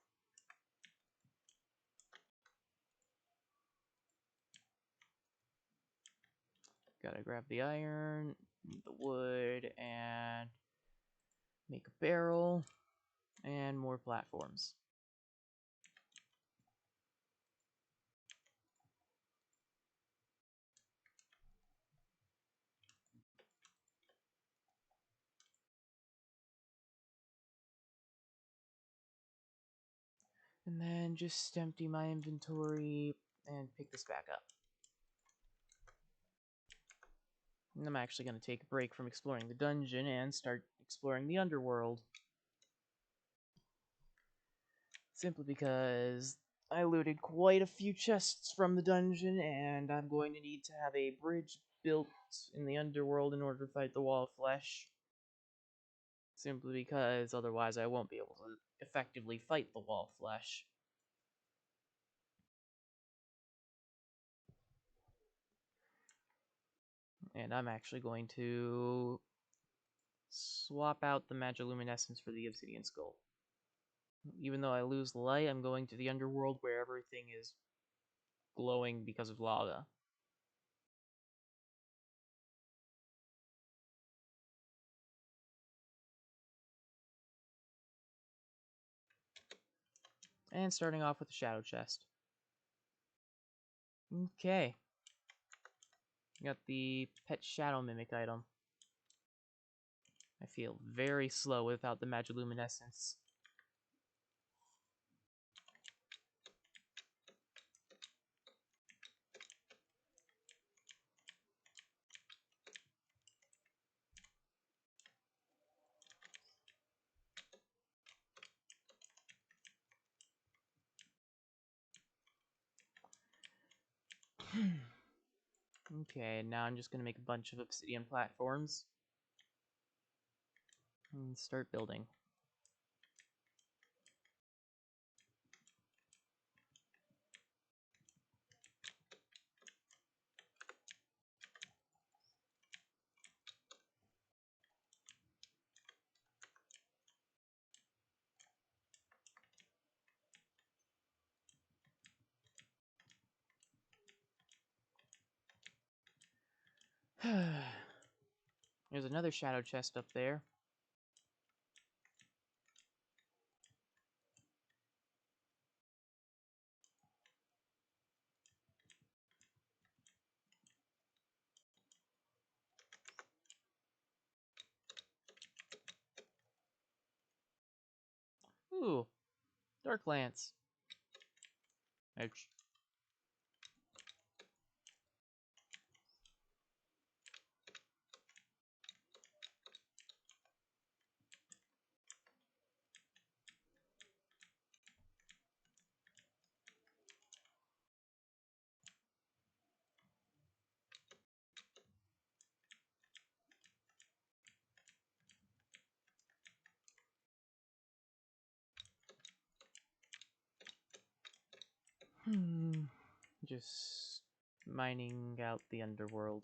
Gotta grab the iron, the wood, and make a barrel, and more platforms. And then just empty my inventory and pick this back up. And I'm actually going to take a break from exploring the dungeon and start exploring the underworld. Simply because I looted quite a few chests from the dungeon, and I'm going to need to have a bridge built in the underworld in order to fight the Wall of Flesh. Simply because otherwise I won't be able to effectively fight the Wall of Flesh. And I'm actually going to swap out the Magiluminescence for the Obsidian Skull. Even though I lose the light, I'm going to the underworld where everything is glowing because of lava. And starting off with the Shadow Chest. Okay. Got the Pet Shadow Mimic item. I feel very slow without the Magiluminescence. Okay, now I'm just going to make a bunch of obsidian platforms. And start building. There's another shadow chest up there. Ooh, Dark Lance. Ouch. Just mining out the underworld.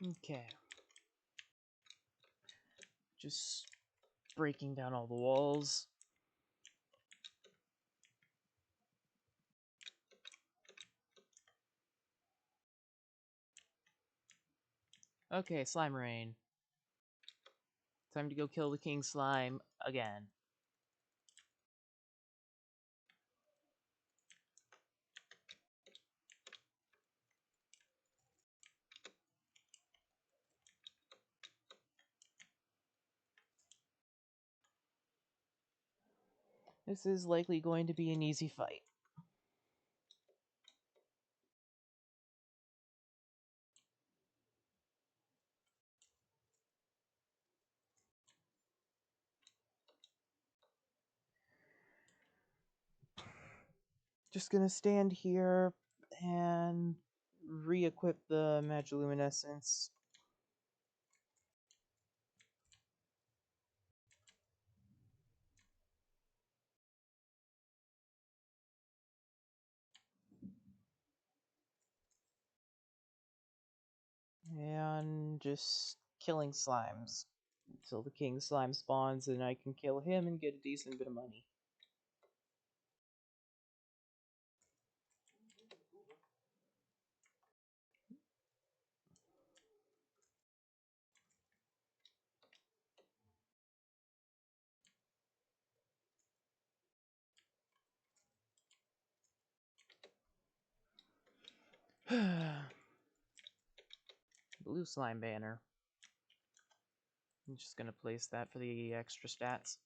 Okay. Just breaking down all the walls. Okay, slime rain. Time to go kill the king slime again. This is likely going to be an easy fight. Just gonna stand here and re-equip the Magiluminescence. And just killing slimes until the king slime spawns and I can kill him and get a decent bit of money. Blue slime banner. I'm just gonna place that for the extra stats.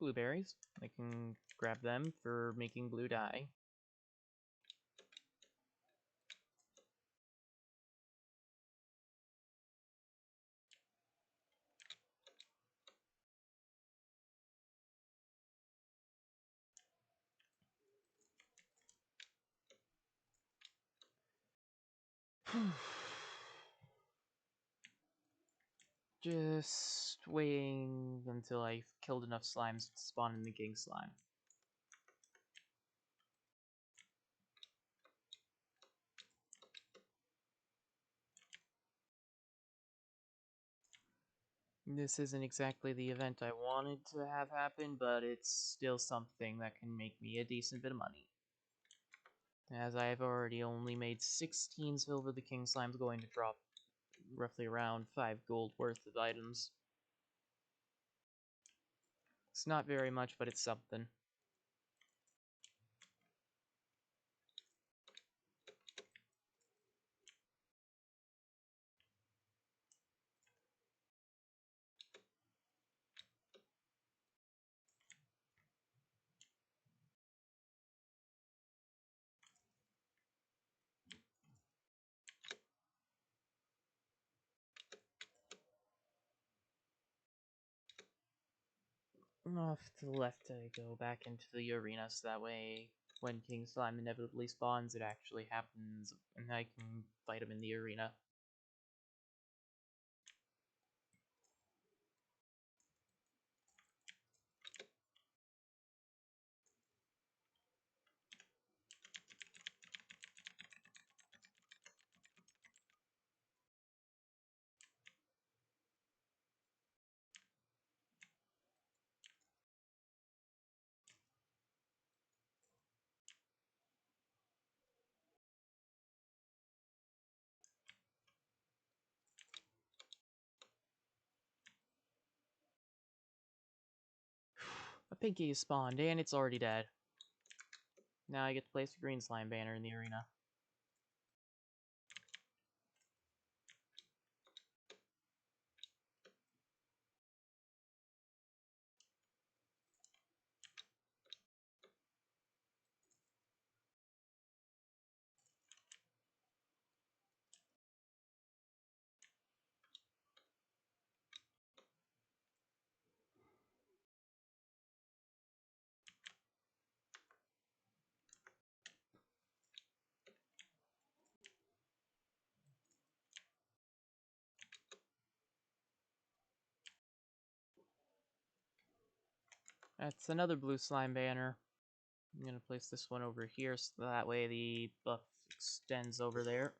Blueberries. I can grab them for making blue dye. Just waiting until I've killed enough slimes to spawn in the king slime. This isn't exactly the event I wanted to have happen, but it's still something that can make me a decent bit of money. As I have already only made 16 silver, the king slime's going to drop roughly around 5 gold worth of items. It's not very much, but it's something. Off to the left to go back into the arena, so that way when King Slime inevitably spawns, it actually happens, and I can fight him in the arena. A Pinky is spawned, and it's already dead. Now I get to place a green slime banner in the arena. That's another blue slime banner. I'm gonna place this one over here so that way the buff extends over there.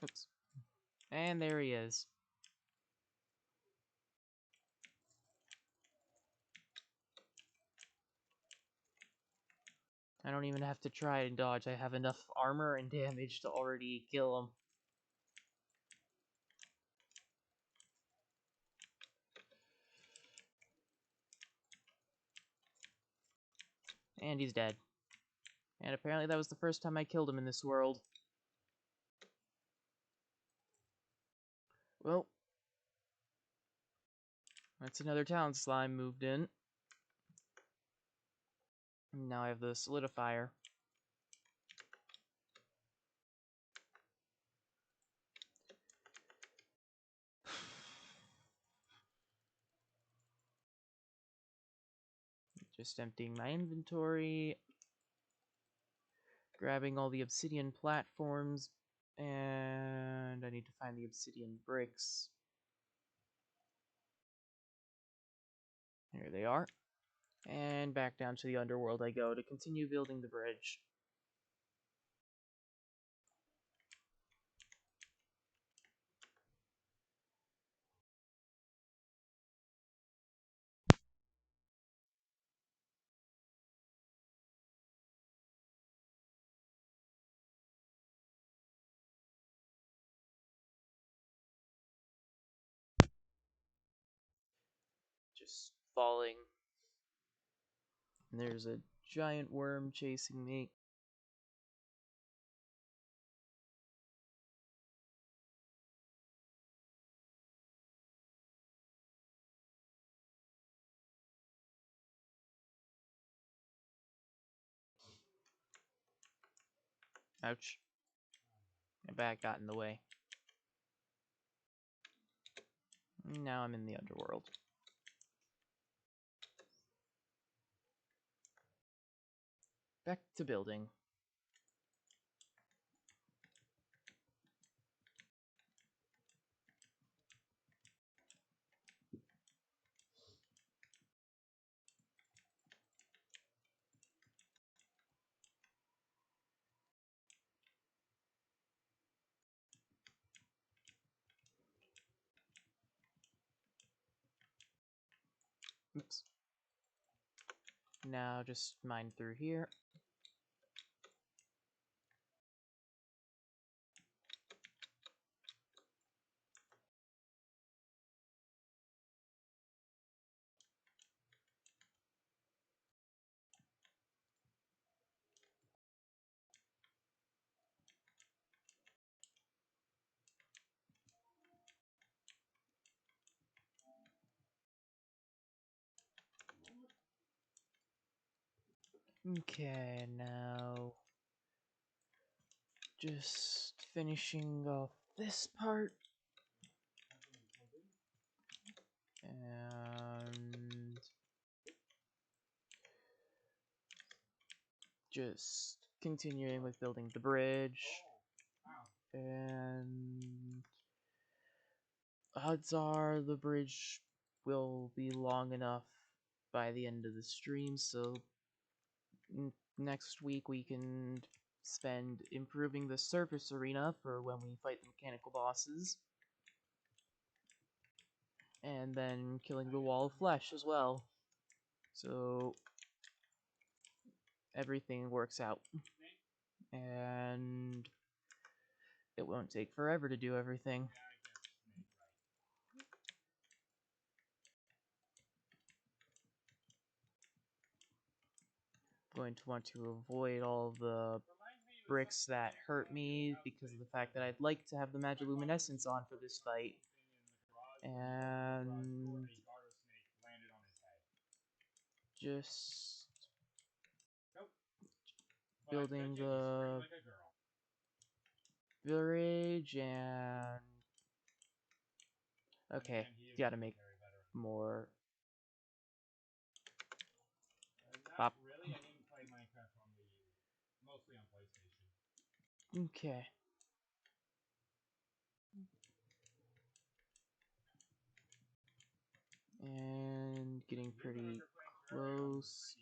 Oops. And there he is. I don't even have to try and dodge. I have enough armor and damage to already kill him. And he's dead. And apparently that was the first time I killed him in this world. Well, that's another town slime moved in. Now I have the solidifier. Just emptying my inventory. Grabbing all the obsidian platforms. And I need to find the obsidian bricks. Here they are. And back down to the underworld I go to continue building the bridge. Just falling. And there's a giant worm chasing me. Ouch. My back got in the way. Now I'm in the underworld. Back to building. Oops. Now just mine through here. Okay, now just finishing off this part. And just continuing with building the bridge. And odds are the bridge will be long enough by the end of the stream, so next week we can spend improving the surface arena for when we fight the mechanical bosses. And then killing the wall of flesh as well. So everything works out. And it won't take forever to do everything. Going to want to avoid all the bricks that hurt me because of the fact that I'd like to have the Magiluminescence on for this fight. And just building the village and okay, gotta make more. Pop. Okay. And getting pretty close.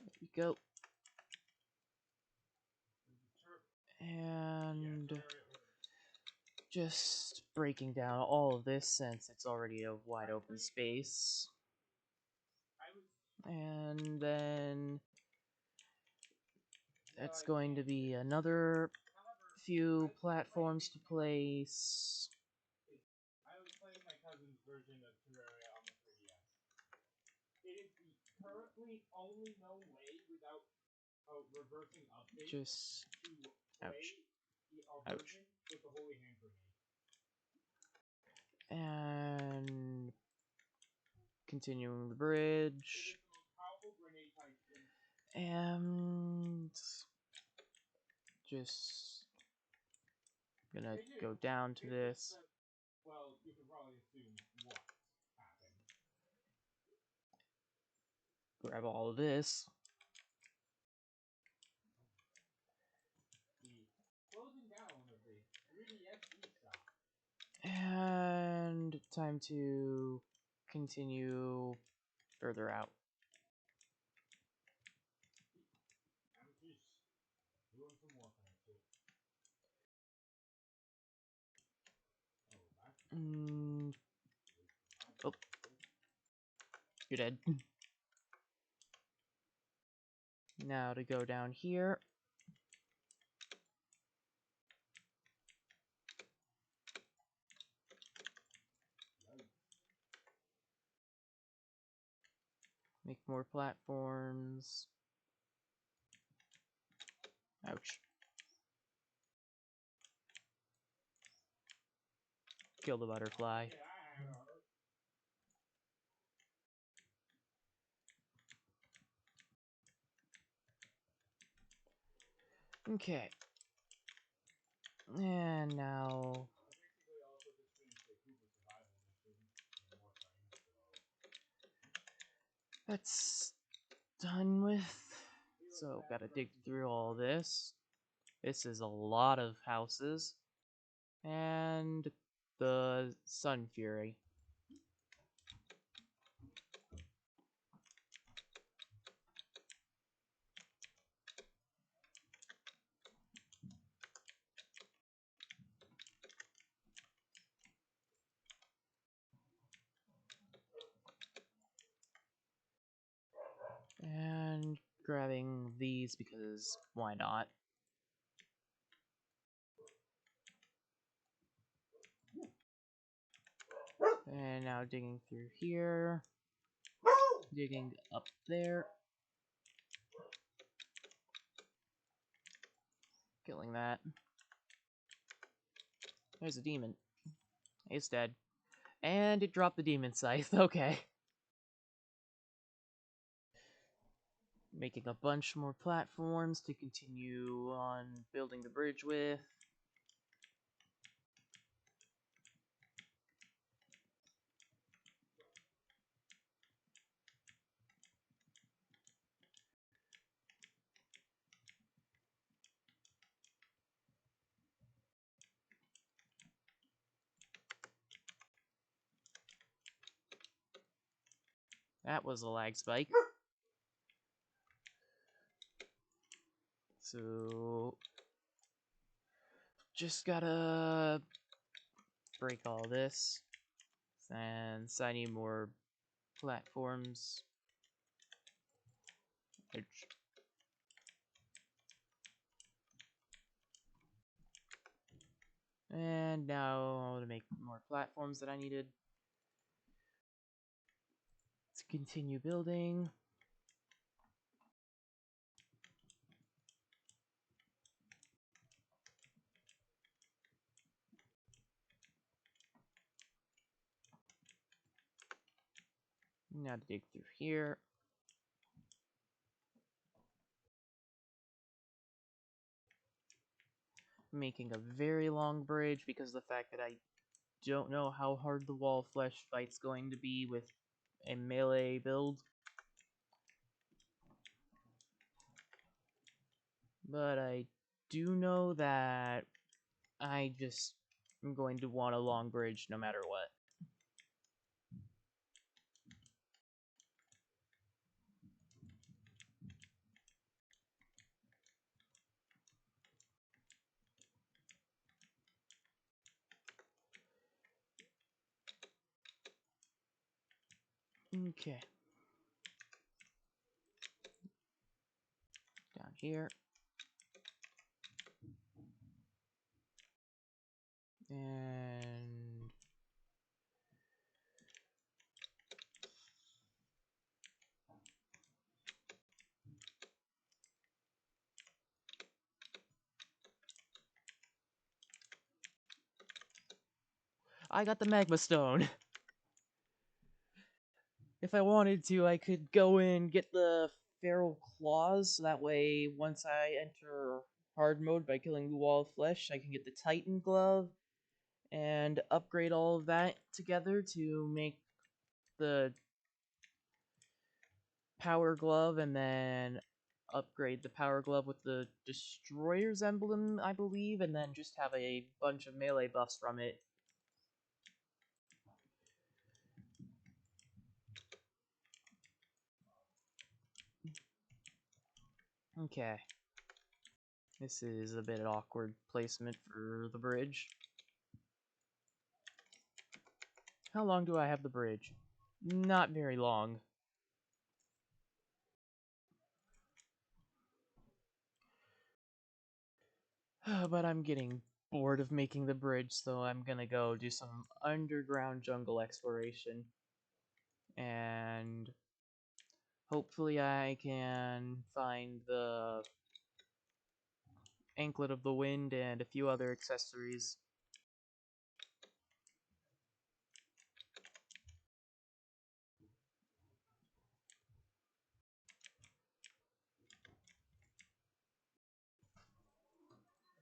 There we go. And just breaking down all of this since it's already a wide open space. And then that's going to be another few platforms to place. I was playing my cousin's version of Terraria on the 3DS. It is the currently only known way without reversing updates Just to play ouch. the version with the Holy Hand Grenade. And continuing the bridge. It is the most powerful grenade type in. And just gonna go down to this. Well, you can probably assume what happened. Grab all of this. The closing down of the 3DS eShop. And time to continue further out. I'm just doing some work on it too. Oh, you're dead. Now to go down here. Make more platforms. Ouch. Kill the butterfly. Okay. And now that's done with. So gotta dig through all this. This is a lot of houses. And the Sun Fury. And grabbing these because why not? And now digging through here. Digging up there. Killing that. There's a demon. He's dead. And it dropped the demon scythe. Okay. Making a bunch more platforms to continue on building the bridge with. That was a lag spike. So just gotta break all this. And I need more platforms. And now to make more platforms that I needed to continue building. Now to dig through here. Making a very long bridge because of the fact that I don't know how hard the wall flesh fight's going to be with a melee build. But I do know that I just am going to want a long bridge no matter what. Okay. Down here. And I got the magma stone. If I wanted to, I could go in, get the feral claws, so that way once I enter hard mode by killing the wall of flesh, I can get the Titan glove and upgrade all of that together to make the power glove, and then upgrade the power glove with the destroyer's emblem, I believe, and then just have a bunch of melee buffs from it. Okay. This is a bit awkward placement for the bridge. How long do I have the bridge? Not very long. But I'm getting bored of making the bridge, so I'm gonna go do some underground jungle exploration. And hopefully I can find the Anklet of the Wind and a few other accessories.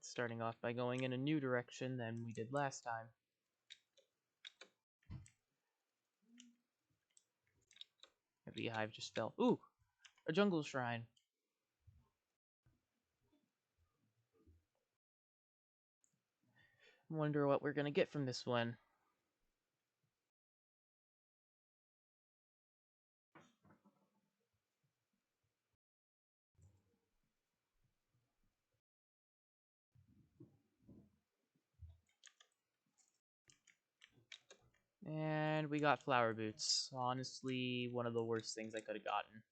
Starting off by going in a new direction than we did last time. A beehive just fell. Ooh! A jungle shrine. Wonder what we're gonna get from this one. And we got flower boots. Honestly, one of the worst things I could have gotten.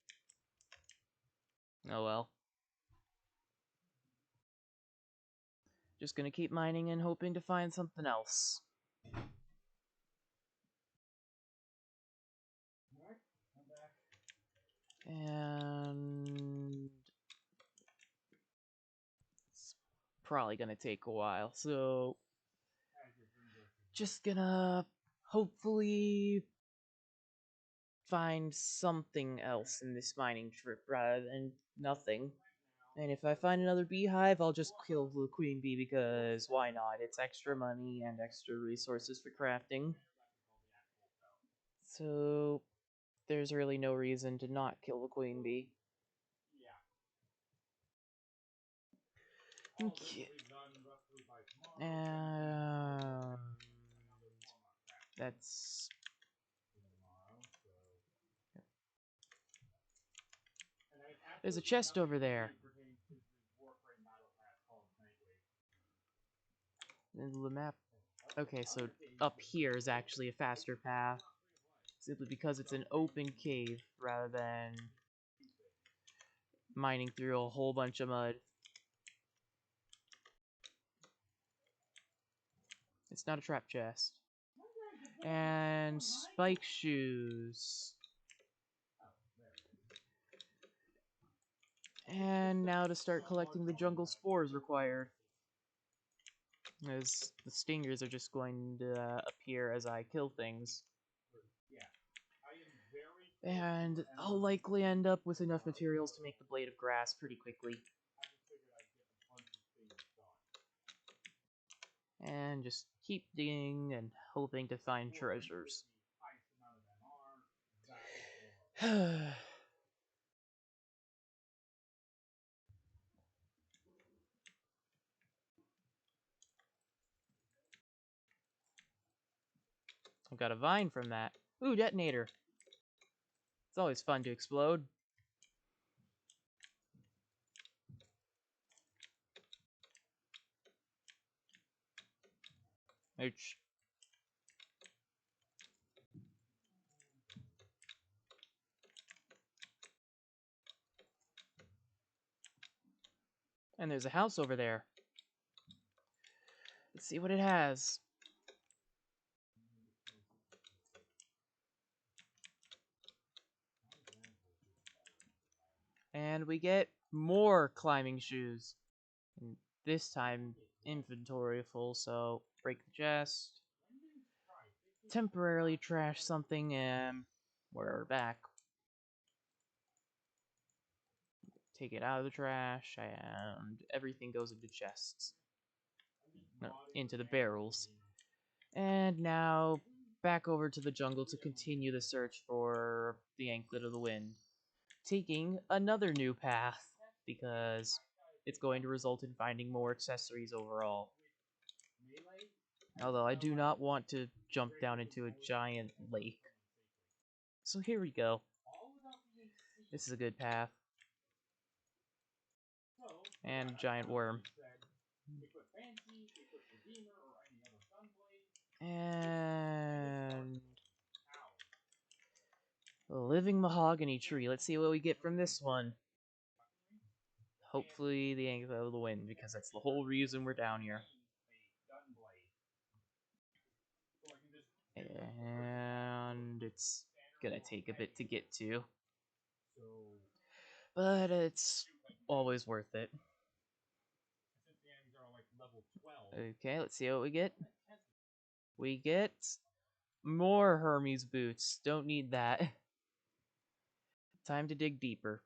Oh well. Just gonna keep mining and hoping to find something else. Alright, I'm back. And it's probably gonna take a while, so just gonna hopefully find something else in this mining trip rather than nothing. And if I find another beehive, I'll just kill the queen bee because why not? It's extra money and extra resources for crafting. So there's really no reason to not kill the queen bee. Okay. And that's there's a chest over there. In the map. Okay, so up here is actually a faster path, simply because it's an open cave rather than mining through a whole bunch of mud. It's not a trap chest. And spike shoes. And now to start collecting the jungle spores required. As the stingers are just going to appear as I kill things. And I'll likely end up with enough materials to make the blade of grass pretty quickly. And just keep digging and hoping to find treasures. I got a vine from that. Ooh, detonator. It's always fun to explode. Ouch. And there's a house over there. Let's see what it has. And we get more climbing shoes. And this time, inventory full, so break the chest. Temporarily trash something, and we're back. Take it out of the trash, and everything goes into chests. No, into the barrels. And now, back over to the jungle to continue the search for the Anklet of the Wind. Taking another new path, because it's going to result in finding more accessories overall. Although I do not want to jump down into a giant lake. So here we go. This is a good path. And giant worm. And a living mahogany tree. Let's see what we get from this one. Hopefully the Anklet of the Wind, because that's the whole reason we're down here. And it's gonna take a bit to get to. But it's always worth it. Okay, let's see what we get. We get more Hermes boots. Don't need that. Time to dig deeper.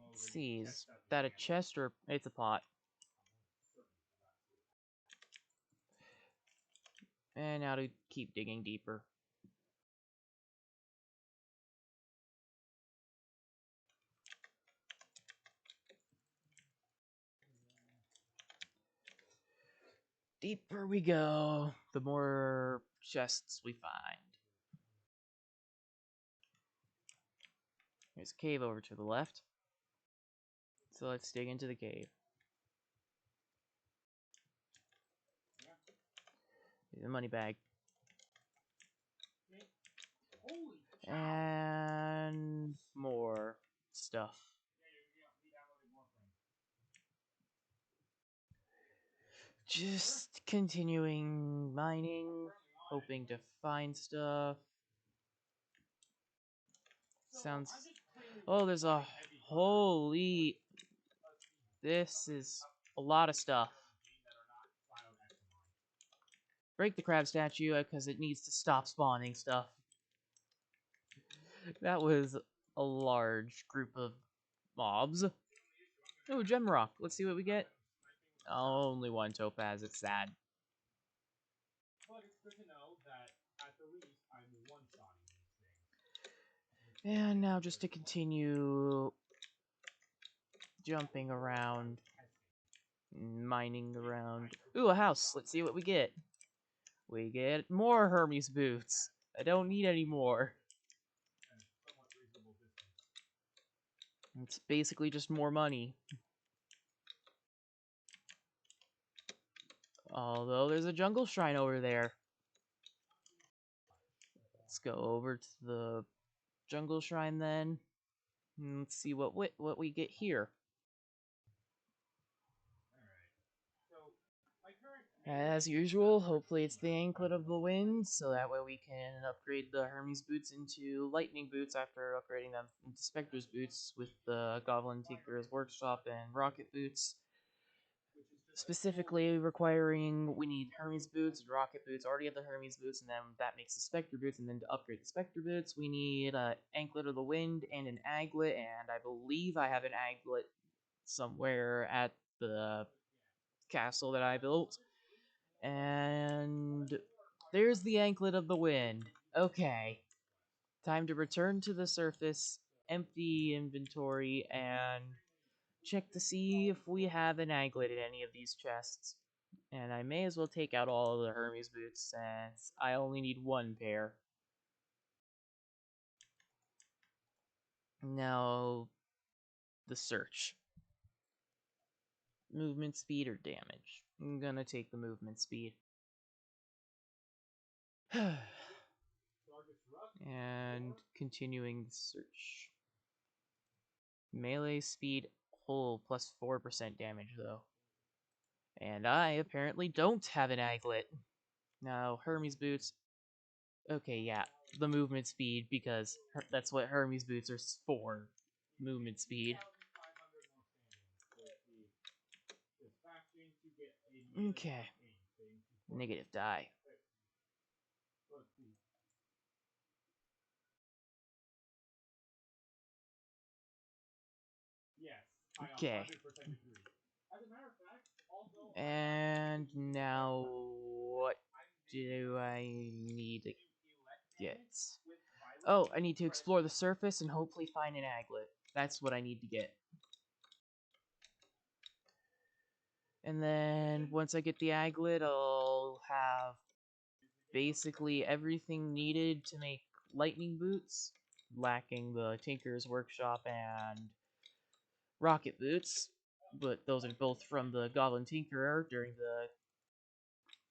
Let's see, is that a chest or it's a pot? And now to keep digging deeper. Deeper we go, the more chests we find. There's a cave over to the left. So let's dig into the cave. Here's a money bag. And more stuff. Just continuing mining, hoping to find stuff. Sounds... Oh, there's a... Holy... This is a lot of stuff. Break the crab statue because it needs to stop spawning stuff. That was a large group of mobs. Oh, gem rock. Let's see what we get. Only one topaz. It's sad. And now just to continue jumping around, mining around. Ooh, a house. Let's see what we get. We get more Hermes boots. I don't need any more. It's basically just more money. Although there's a jungle shrine over there. Let's go over to the jungle shrine then. And let's see what we get here. As usual, hopefully it's the Anklet of the Wind, so that way we can upgrade the Hermes boots into lightning boots after upgrading them into Spectre's boots with the Goblin Tinker's Workshop and Rocket boots. Specifically requiring, we need Hermes boots and Rocket boots. Already have the Hermes boots, and then that makes the Spectre boots, and then to upgrade the Spectre boots, we need Anklet of the Wind and an Aglet, and I believe I have an Aglet somewhere at the castle that I built. And there's the Anklet of the Wind. Okay. Time to return to the surface, empty inventory, and check to see if we have an aglet in any of these chests. And I may as well take out all of the Hermes boots since I only need one pair. Now, the search. Movement speed or damage? I'm gonna take the movement speed. And continuing the search. Melee speed, whole plus 4% damage though. And I apparently don't have an aglet. Now, Hermes boots. Okay, yeah, the movement speed because that's what Hermes boots are for. Movement speed. Okay. Negative die. Okay. And now what do I need to get? Oh, I need to explore the surface and hopefully find an aglet. That's what I need to get. And then once I get the aglet, I'll have basically everything needed to make lightning boots, lacking the Tinker's Workshop and rocket boots, but those are both from the Goblin Tinkerer during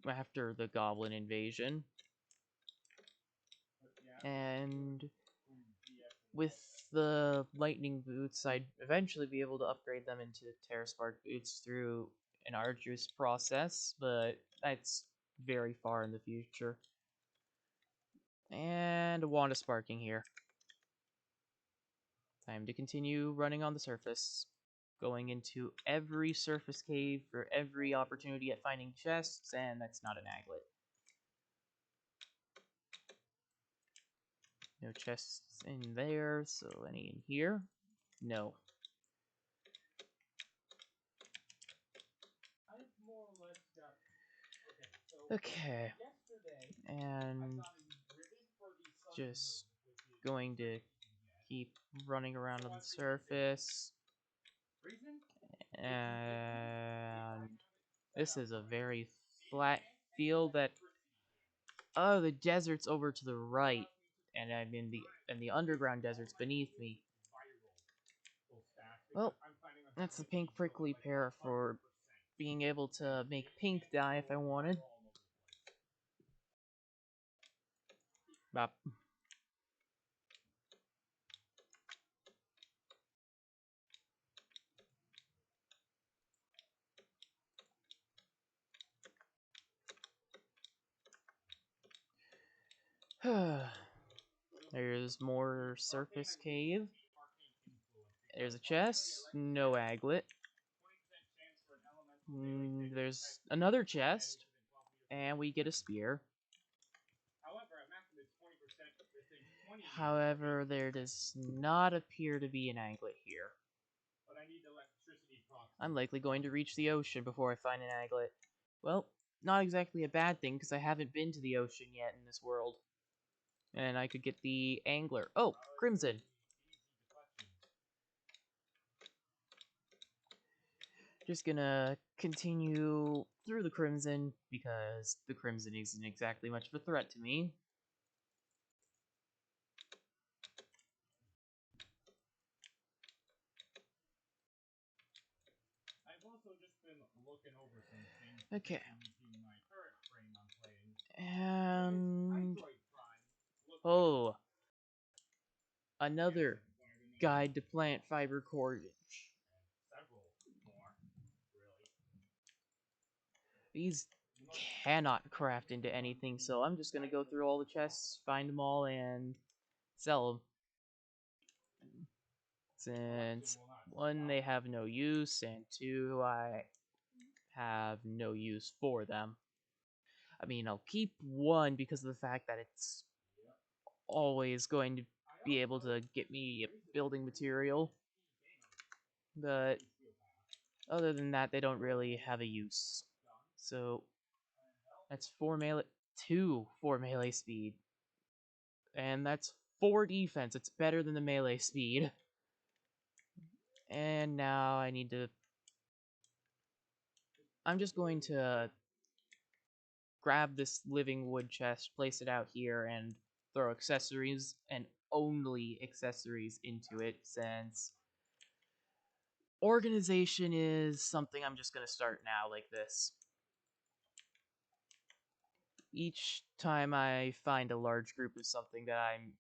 after the Goblin invasion. And with the lightning boots, I'd eventually be able to upgrade them into Terraspark boots through an arduous process, but that's very far in the future. And a wand of sparking here. Time to continue running on the surface, going into every surface cave for every opportunity at finding chests, and that's not an aglet. No chests in there, so any in here? No. Okay, and just going to keep running around on the surface. And this is a very flat field that oh, the desert's over to the right, and I'm in the underground desert's beneath me. Well, that's the pink prickly pear for being able to make pink dye if I wanted. Bop. There's more surface cave. There's a chest, no aglet. There's another chest, and we get a spear. However, there does not appear to be an aglet here. I'm likely going to reach the ocean before I find an aglet. Well, not exactly a bad thing, because I haven't been to the ocean yet in this world. And I could get the angler. Oh, Crimson! Just gonna continue through the Crimson, because the Crimson isn't exactly much of a threat to me. Okay. And oh, another guide to plant fiber cordage. These cannot craft into anything, so I'm just gonna go through all the chests, find them all, and sell them. Since one, they have no use, and two, I have no use for them. I mean, I'll keep one because of the fact that it's always going to be able to get me building material. But other than that, they don't really have a use. So that's 2 for melee speed. And that's 4 defense. It's better than the melee speed. And now I need to... I'm just going to grab this living wood chest, place it out here, and throw accessories, and only accessories, into it, since organization is something I'm just going to start now like this. Each time I find a large group of something that I'm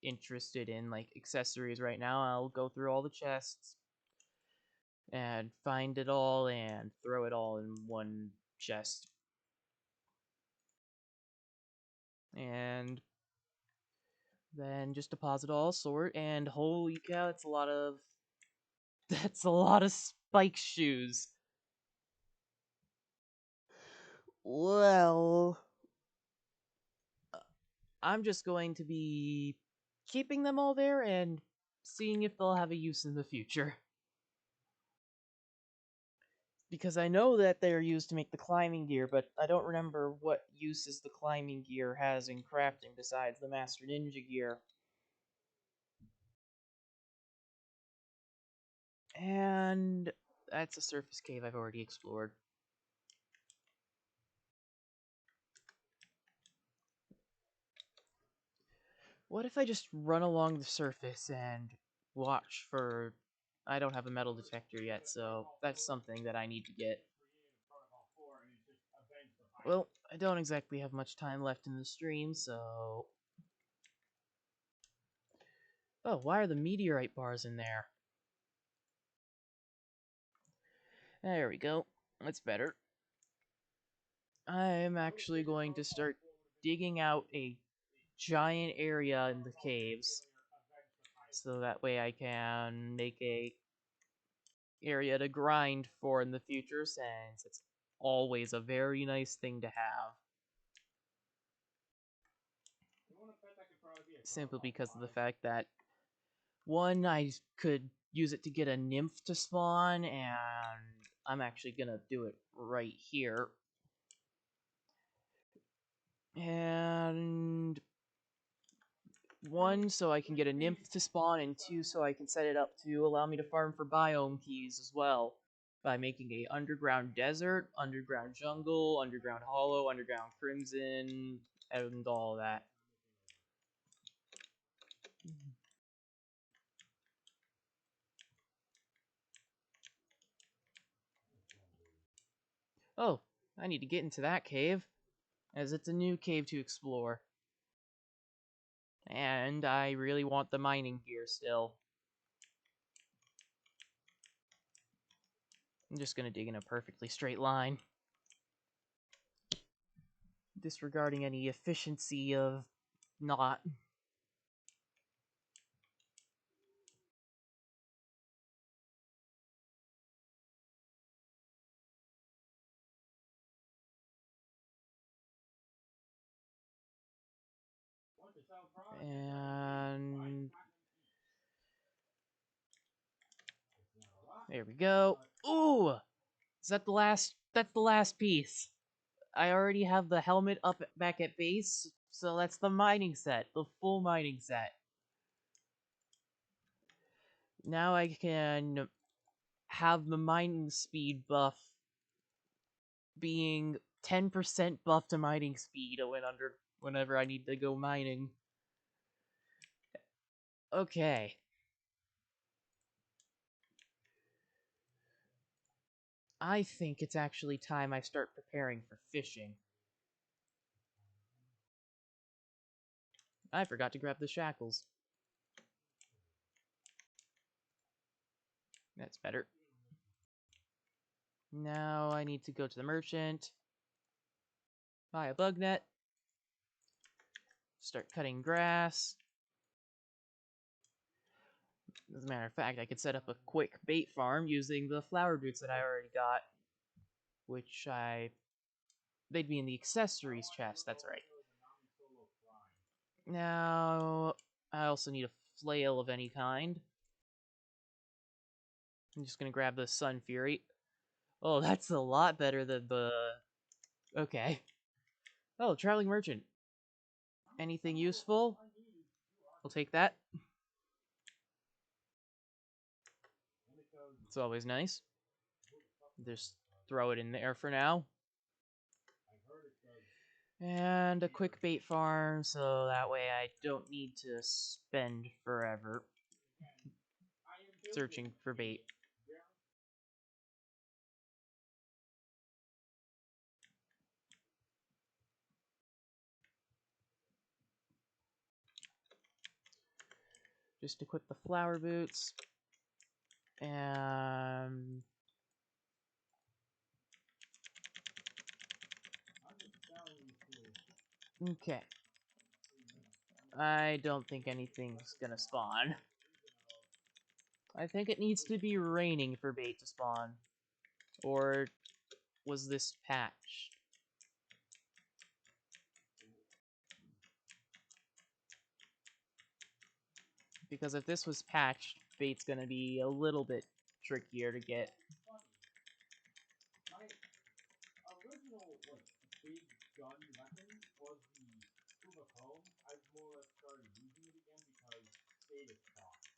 interested in, like accessories right now, I'll go through all the chests and find it all and throw it all in one chest. And then just deposit all, sort, and holy cow, that's a lot of... That's a lot of spike shoes. Well, I'm just going to be keeping them all there and seeing if they'll have a use in the future. Because I know that they're used to make the climbing gear, but I don't remember what uses the climbing gear has in crafting besides the Master Ninja gear. And that's a surface cave I've already explored. What if I just run along the surface and watch for... I don't have a metal detector yet, so that's something that I need to get. Well, I don't exactly have much time left in the stream, so... Oh, why are the meteorite bars in there? There we go. That's better. I'm actually going to start digging out a giant area in the caves, so that way I can make a area to grind for in the future, since it's always a very nice thing to have. Simply because of the fact that, one, I could use it to get a nymph to spawn, and I'm actually gonna do it right here. And one, so I can get a nymph to spawn, and two, so I can set it up to allow me to farm for biome keys as well, by making a underground desert, underground jungle, underground hollow, underground crimson, and all that. Oh, I need to get into that cave, as it's a new cave to explore. And I really want the mining gear still. I'm just gonna dig in a perfectly straight line, disregarding any efficiency of not. And there we go. Ooh! Is that the last? That's the last piece. I already have the helmet up back at base, so that's the mining set, the full mining set. Now I can have the mining speed buff being 10% buff to mining speed whenever I need to go mining. Okay. I think it's actually time I start preparing for fishing. I forgot to grab the shackles. That's better. Now I need to go to the merchant, buy a bug net, start cutting grass. As a matter of fact, I could set up a quick bait farm using the flower boots that I already got, which they'd be in the accessories chest, that's right. Now, I also need a flail of any kind. I'm just gonna grab the Sun Fury. Oh, that's a lot better than the... Okay. Oh, traveling merchant. Anything useful? We'll take that. It's always nice. Just throw it in there for now. I heard it does. And a quick bait farm, so that way I don't need to spend forever Again, I am searching building for bait. very Just equip the flower boots. And I'm just selling these tools. okay. I don't think anything's gonna spawn. I think it needs to be raining for bait to spawn. Or was this patched? Because if this was patched, bait's gonna be a little bit trickier to get. Funny. My original big gun weapon was the scuba comb. I've more or less started using it again because status cost.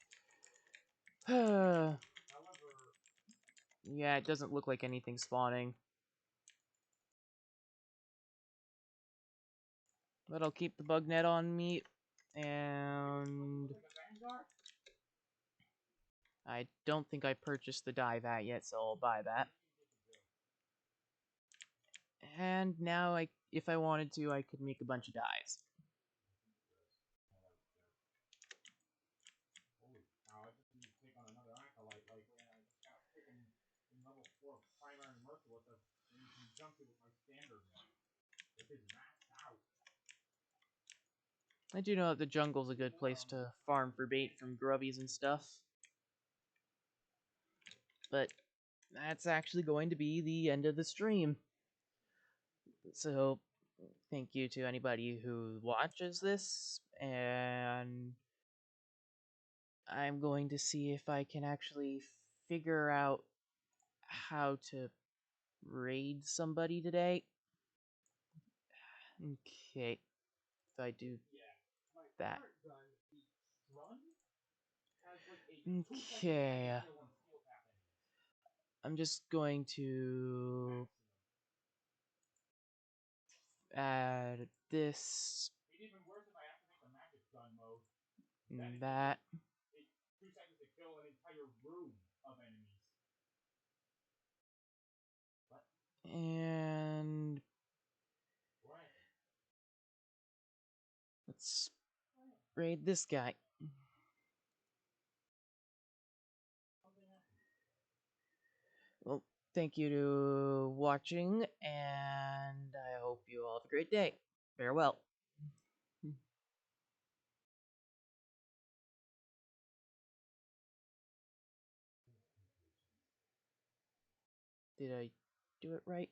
However, Yeah, it doesn't look like anything spawning. But I'll keep the bug net on me. And like a Vanguard. I don't think I purchased the dye vat yet, so I'll buy that. And now, if I wanted to, I could make a bunch of dyes. Holy cow! I just need to take on another acolyte. Like, man, I just got freaking in level 4 primary merciless in conjunction with my standard one. It is maxed out. I do know that the jungle's a good place to farm for bait from grubbies and stuff. But that's actually going to be the end of the stream. So, thank you to anybody who watches this, and I'm going to see if I can actually figure out how to raid somebody today. Okay, if I do Yeah, my that. current gun, the Strun, has like a 2-second Okay, kill on steel tap enemies. I'm just going to Maximum. add this It's even worse if I activate the magic gun mode. and Then that. it 2 seconds to kill an entire room of enemies. What? And What? let's raid this guy. Something happened. Well, thank you to watching, and I hope you all have a great day. Farewell. Did I do it right?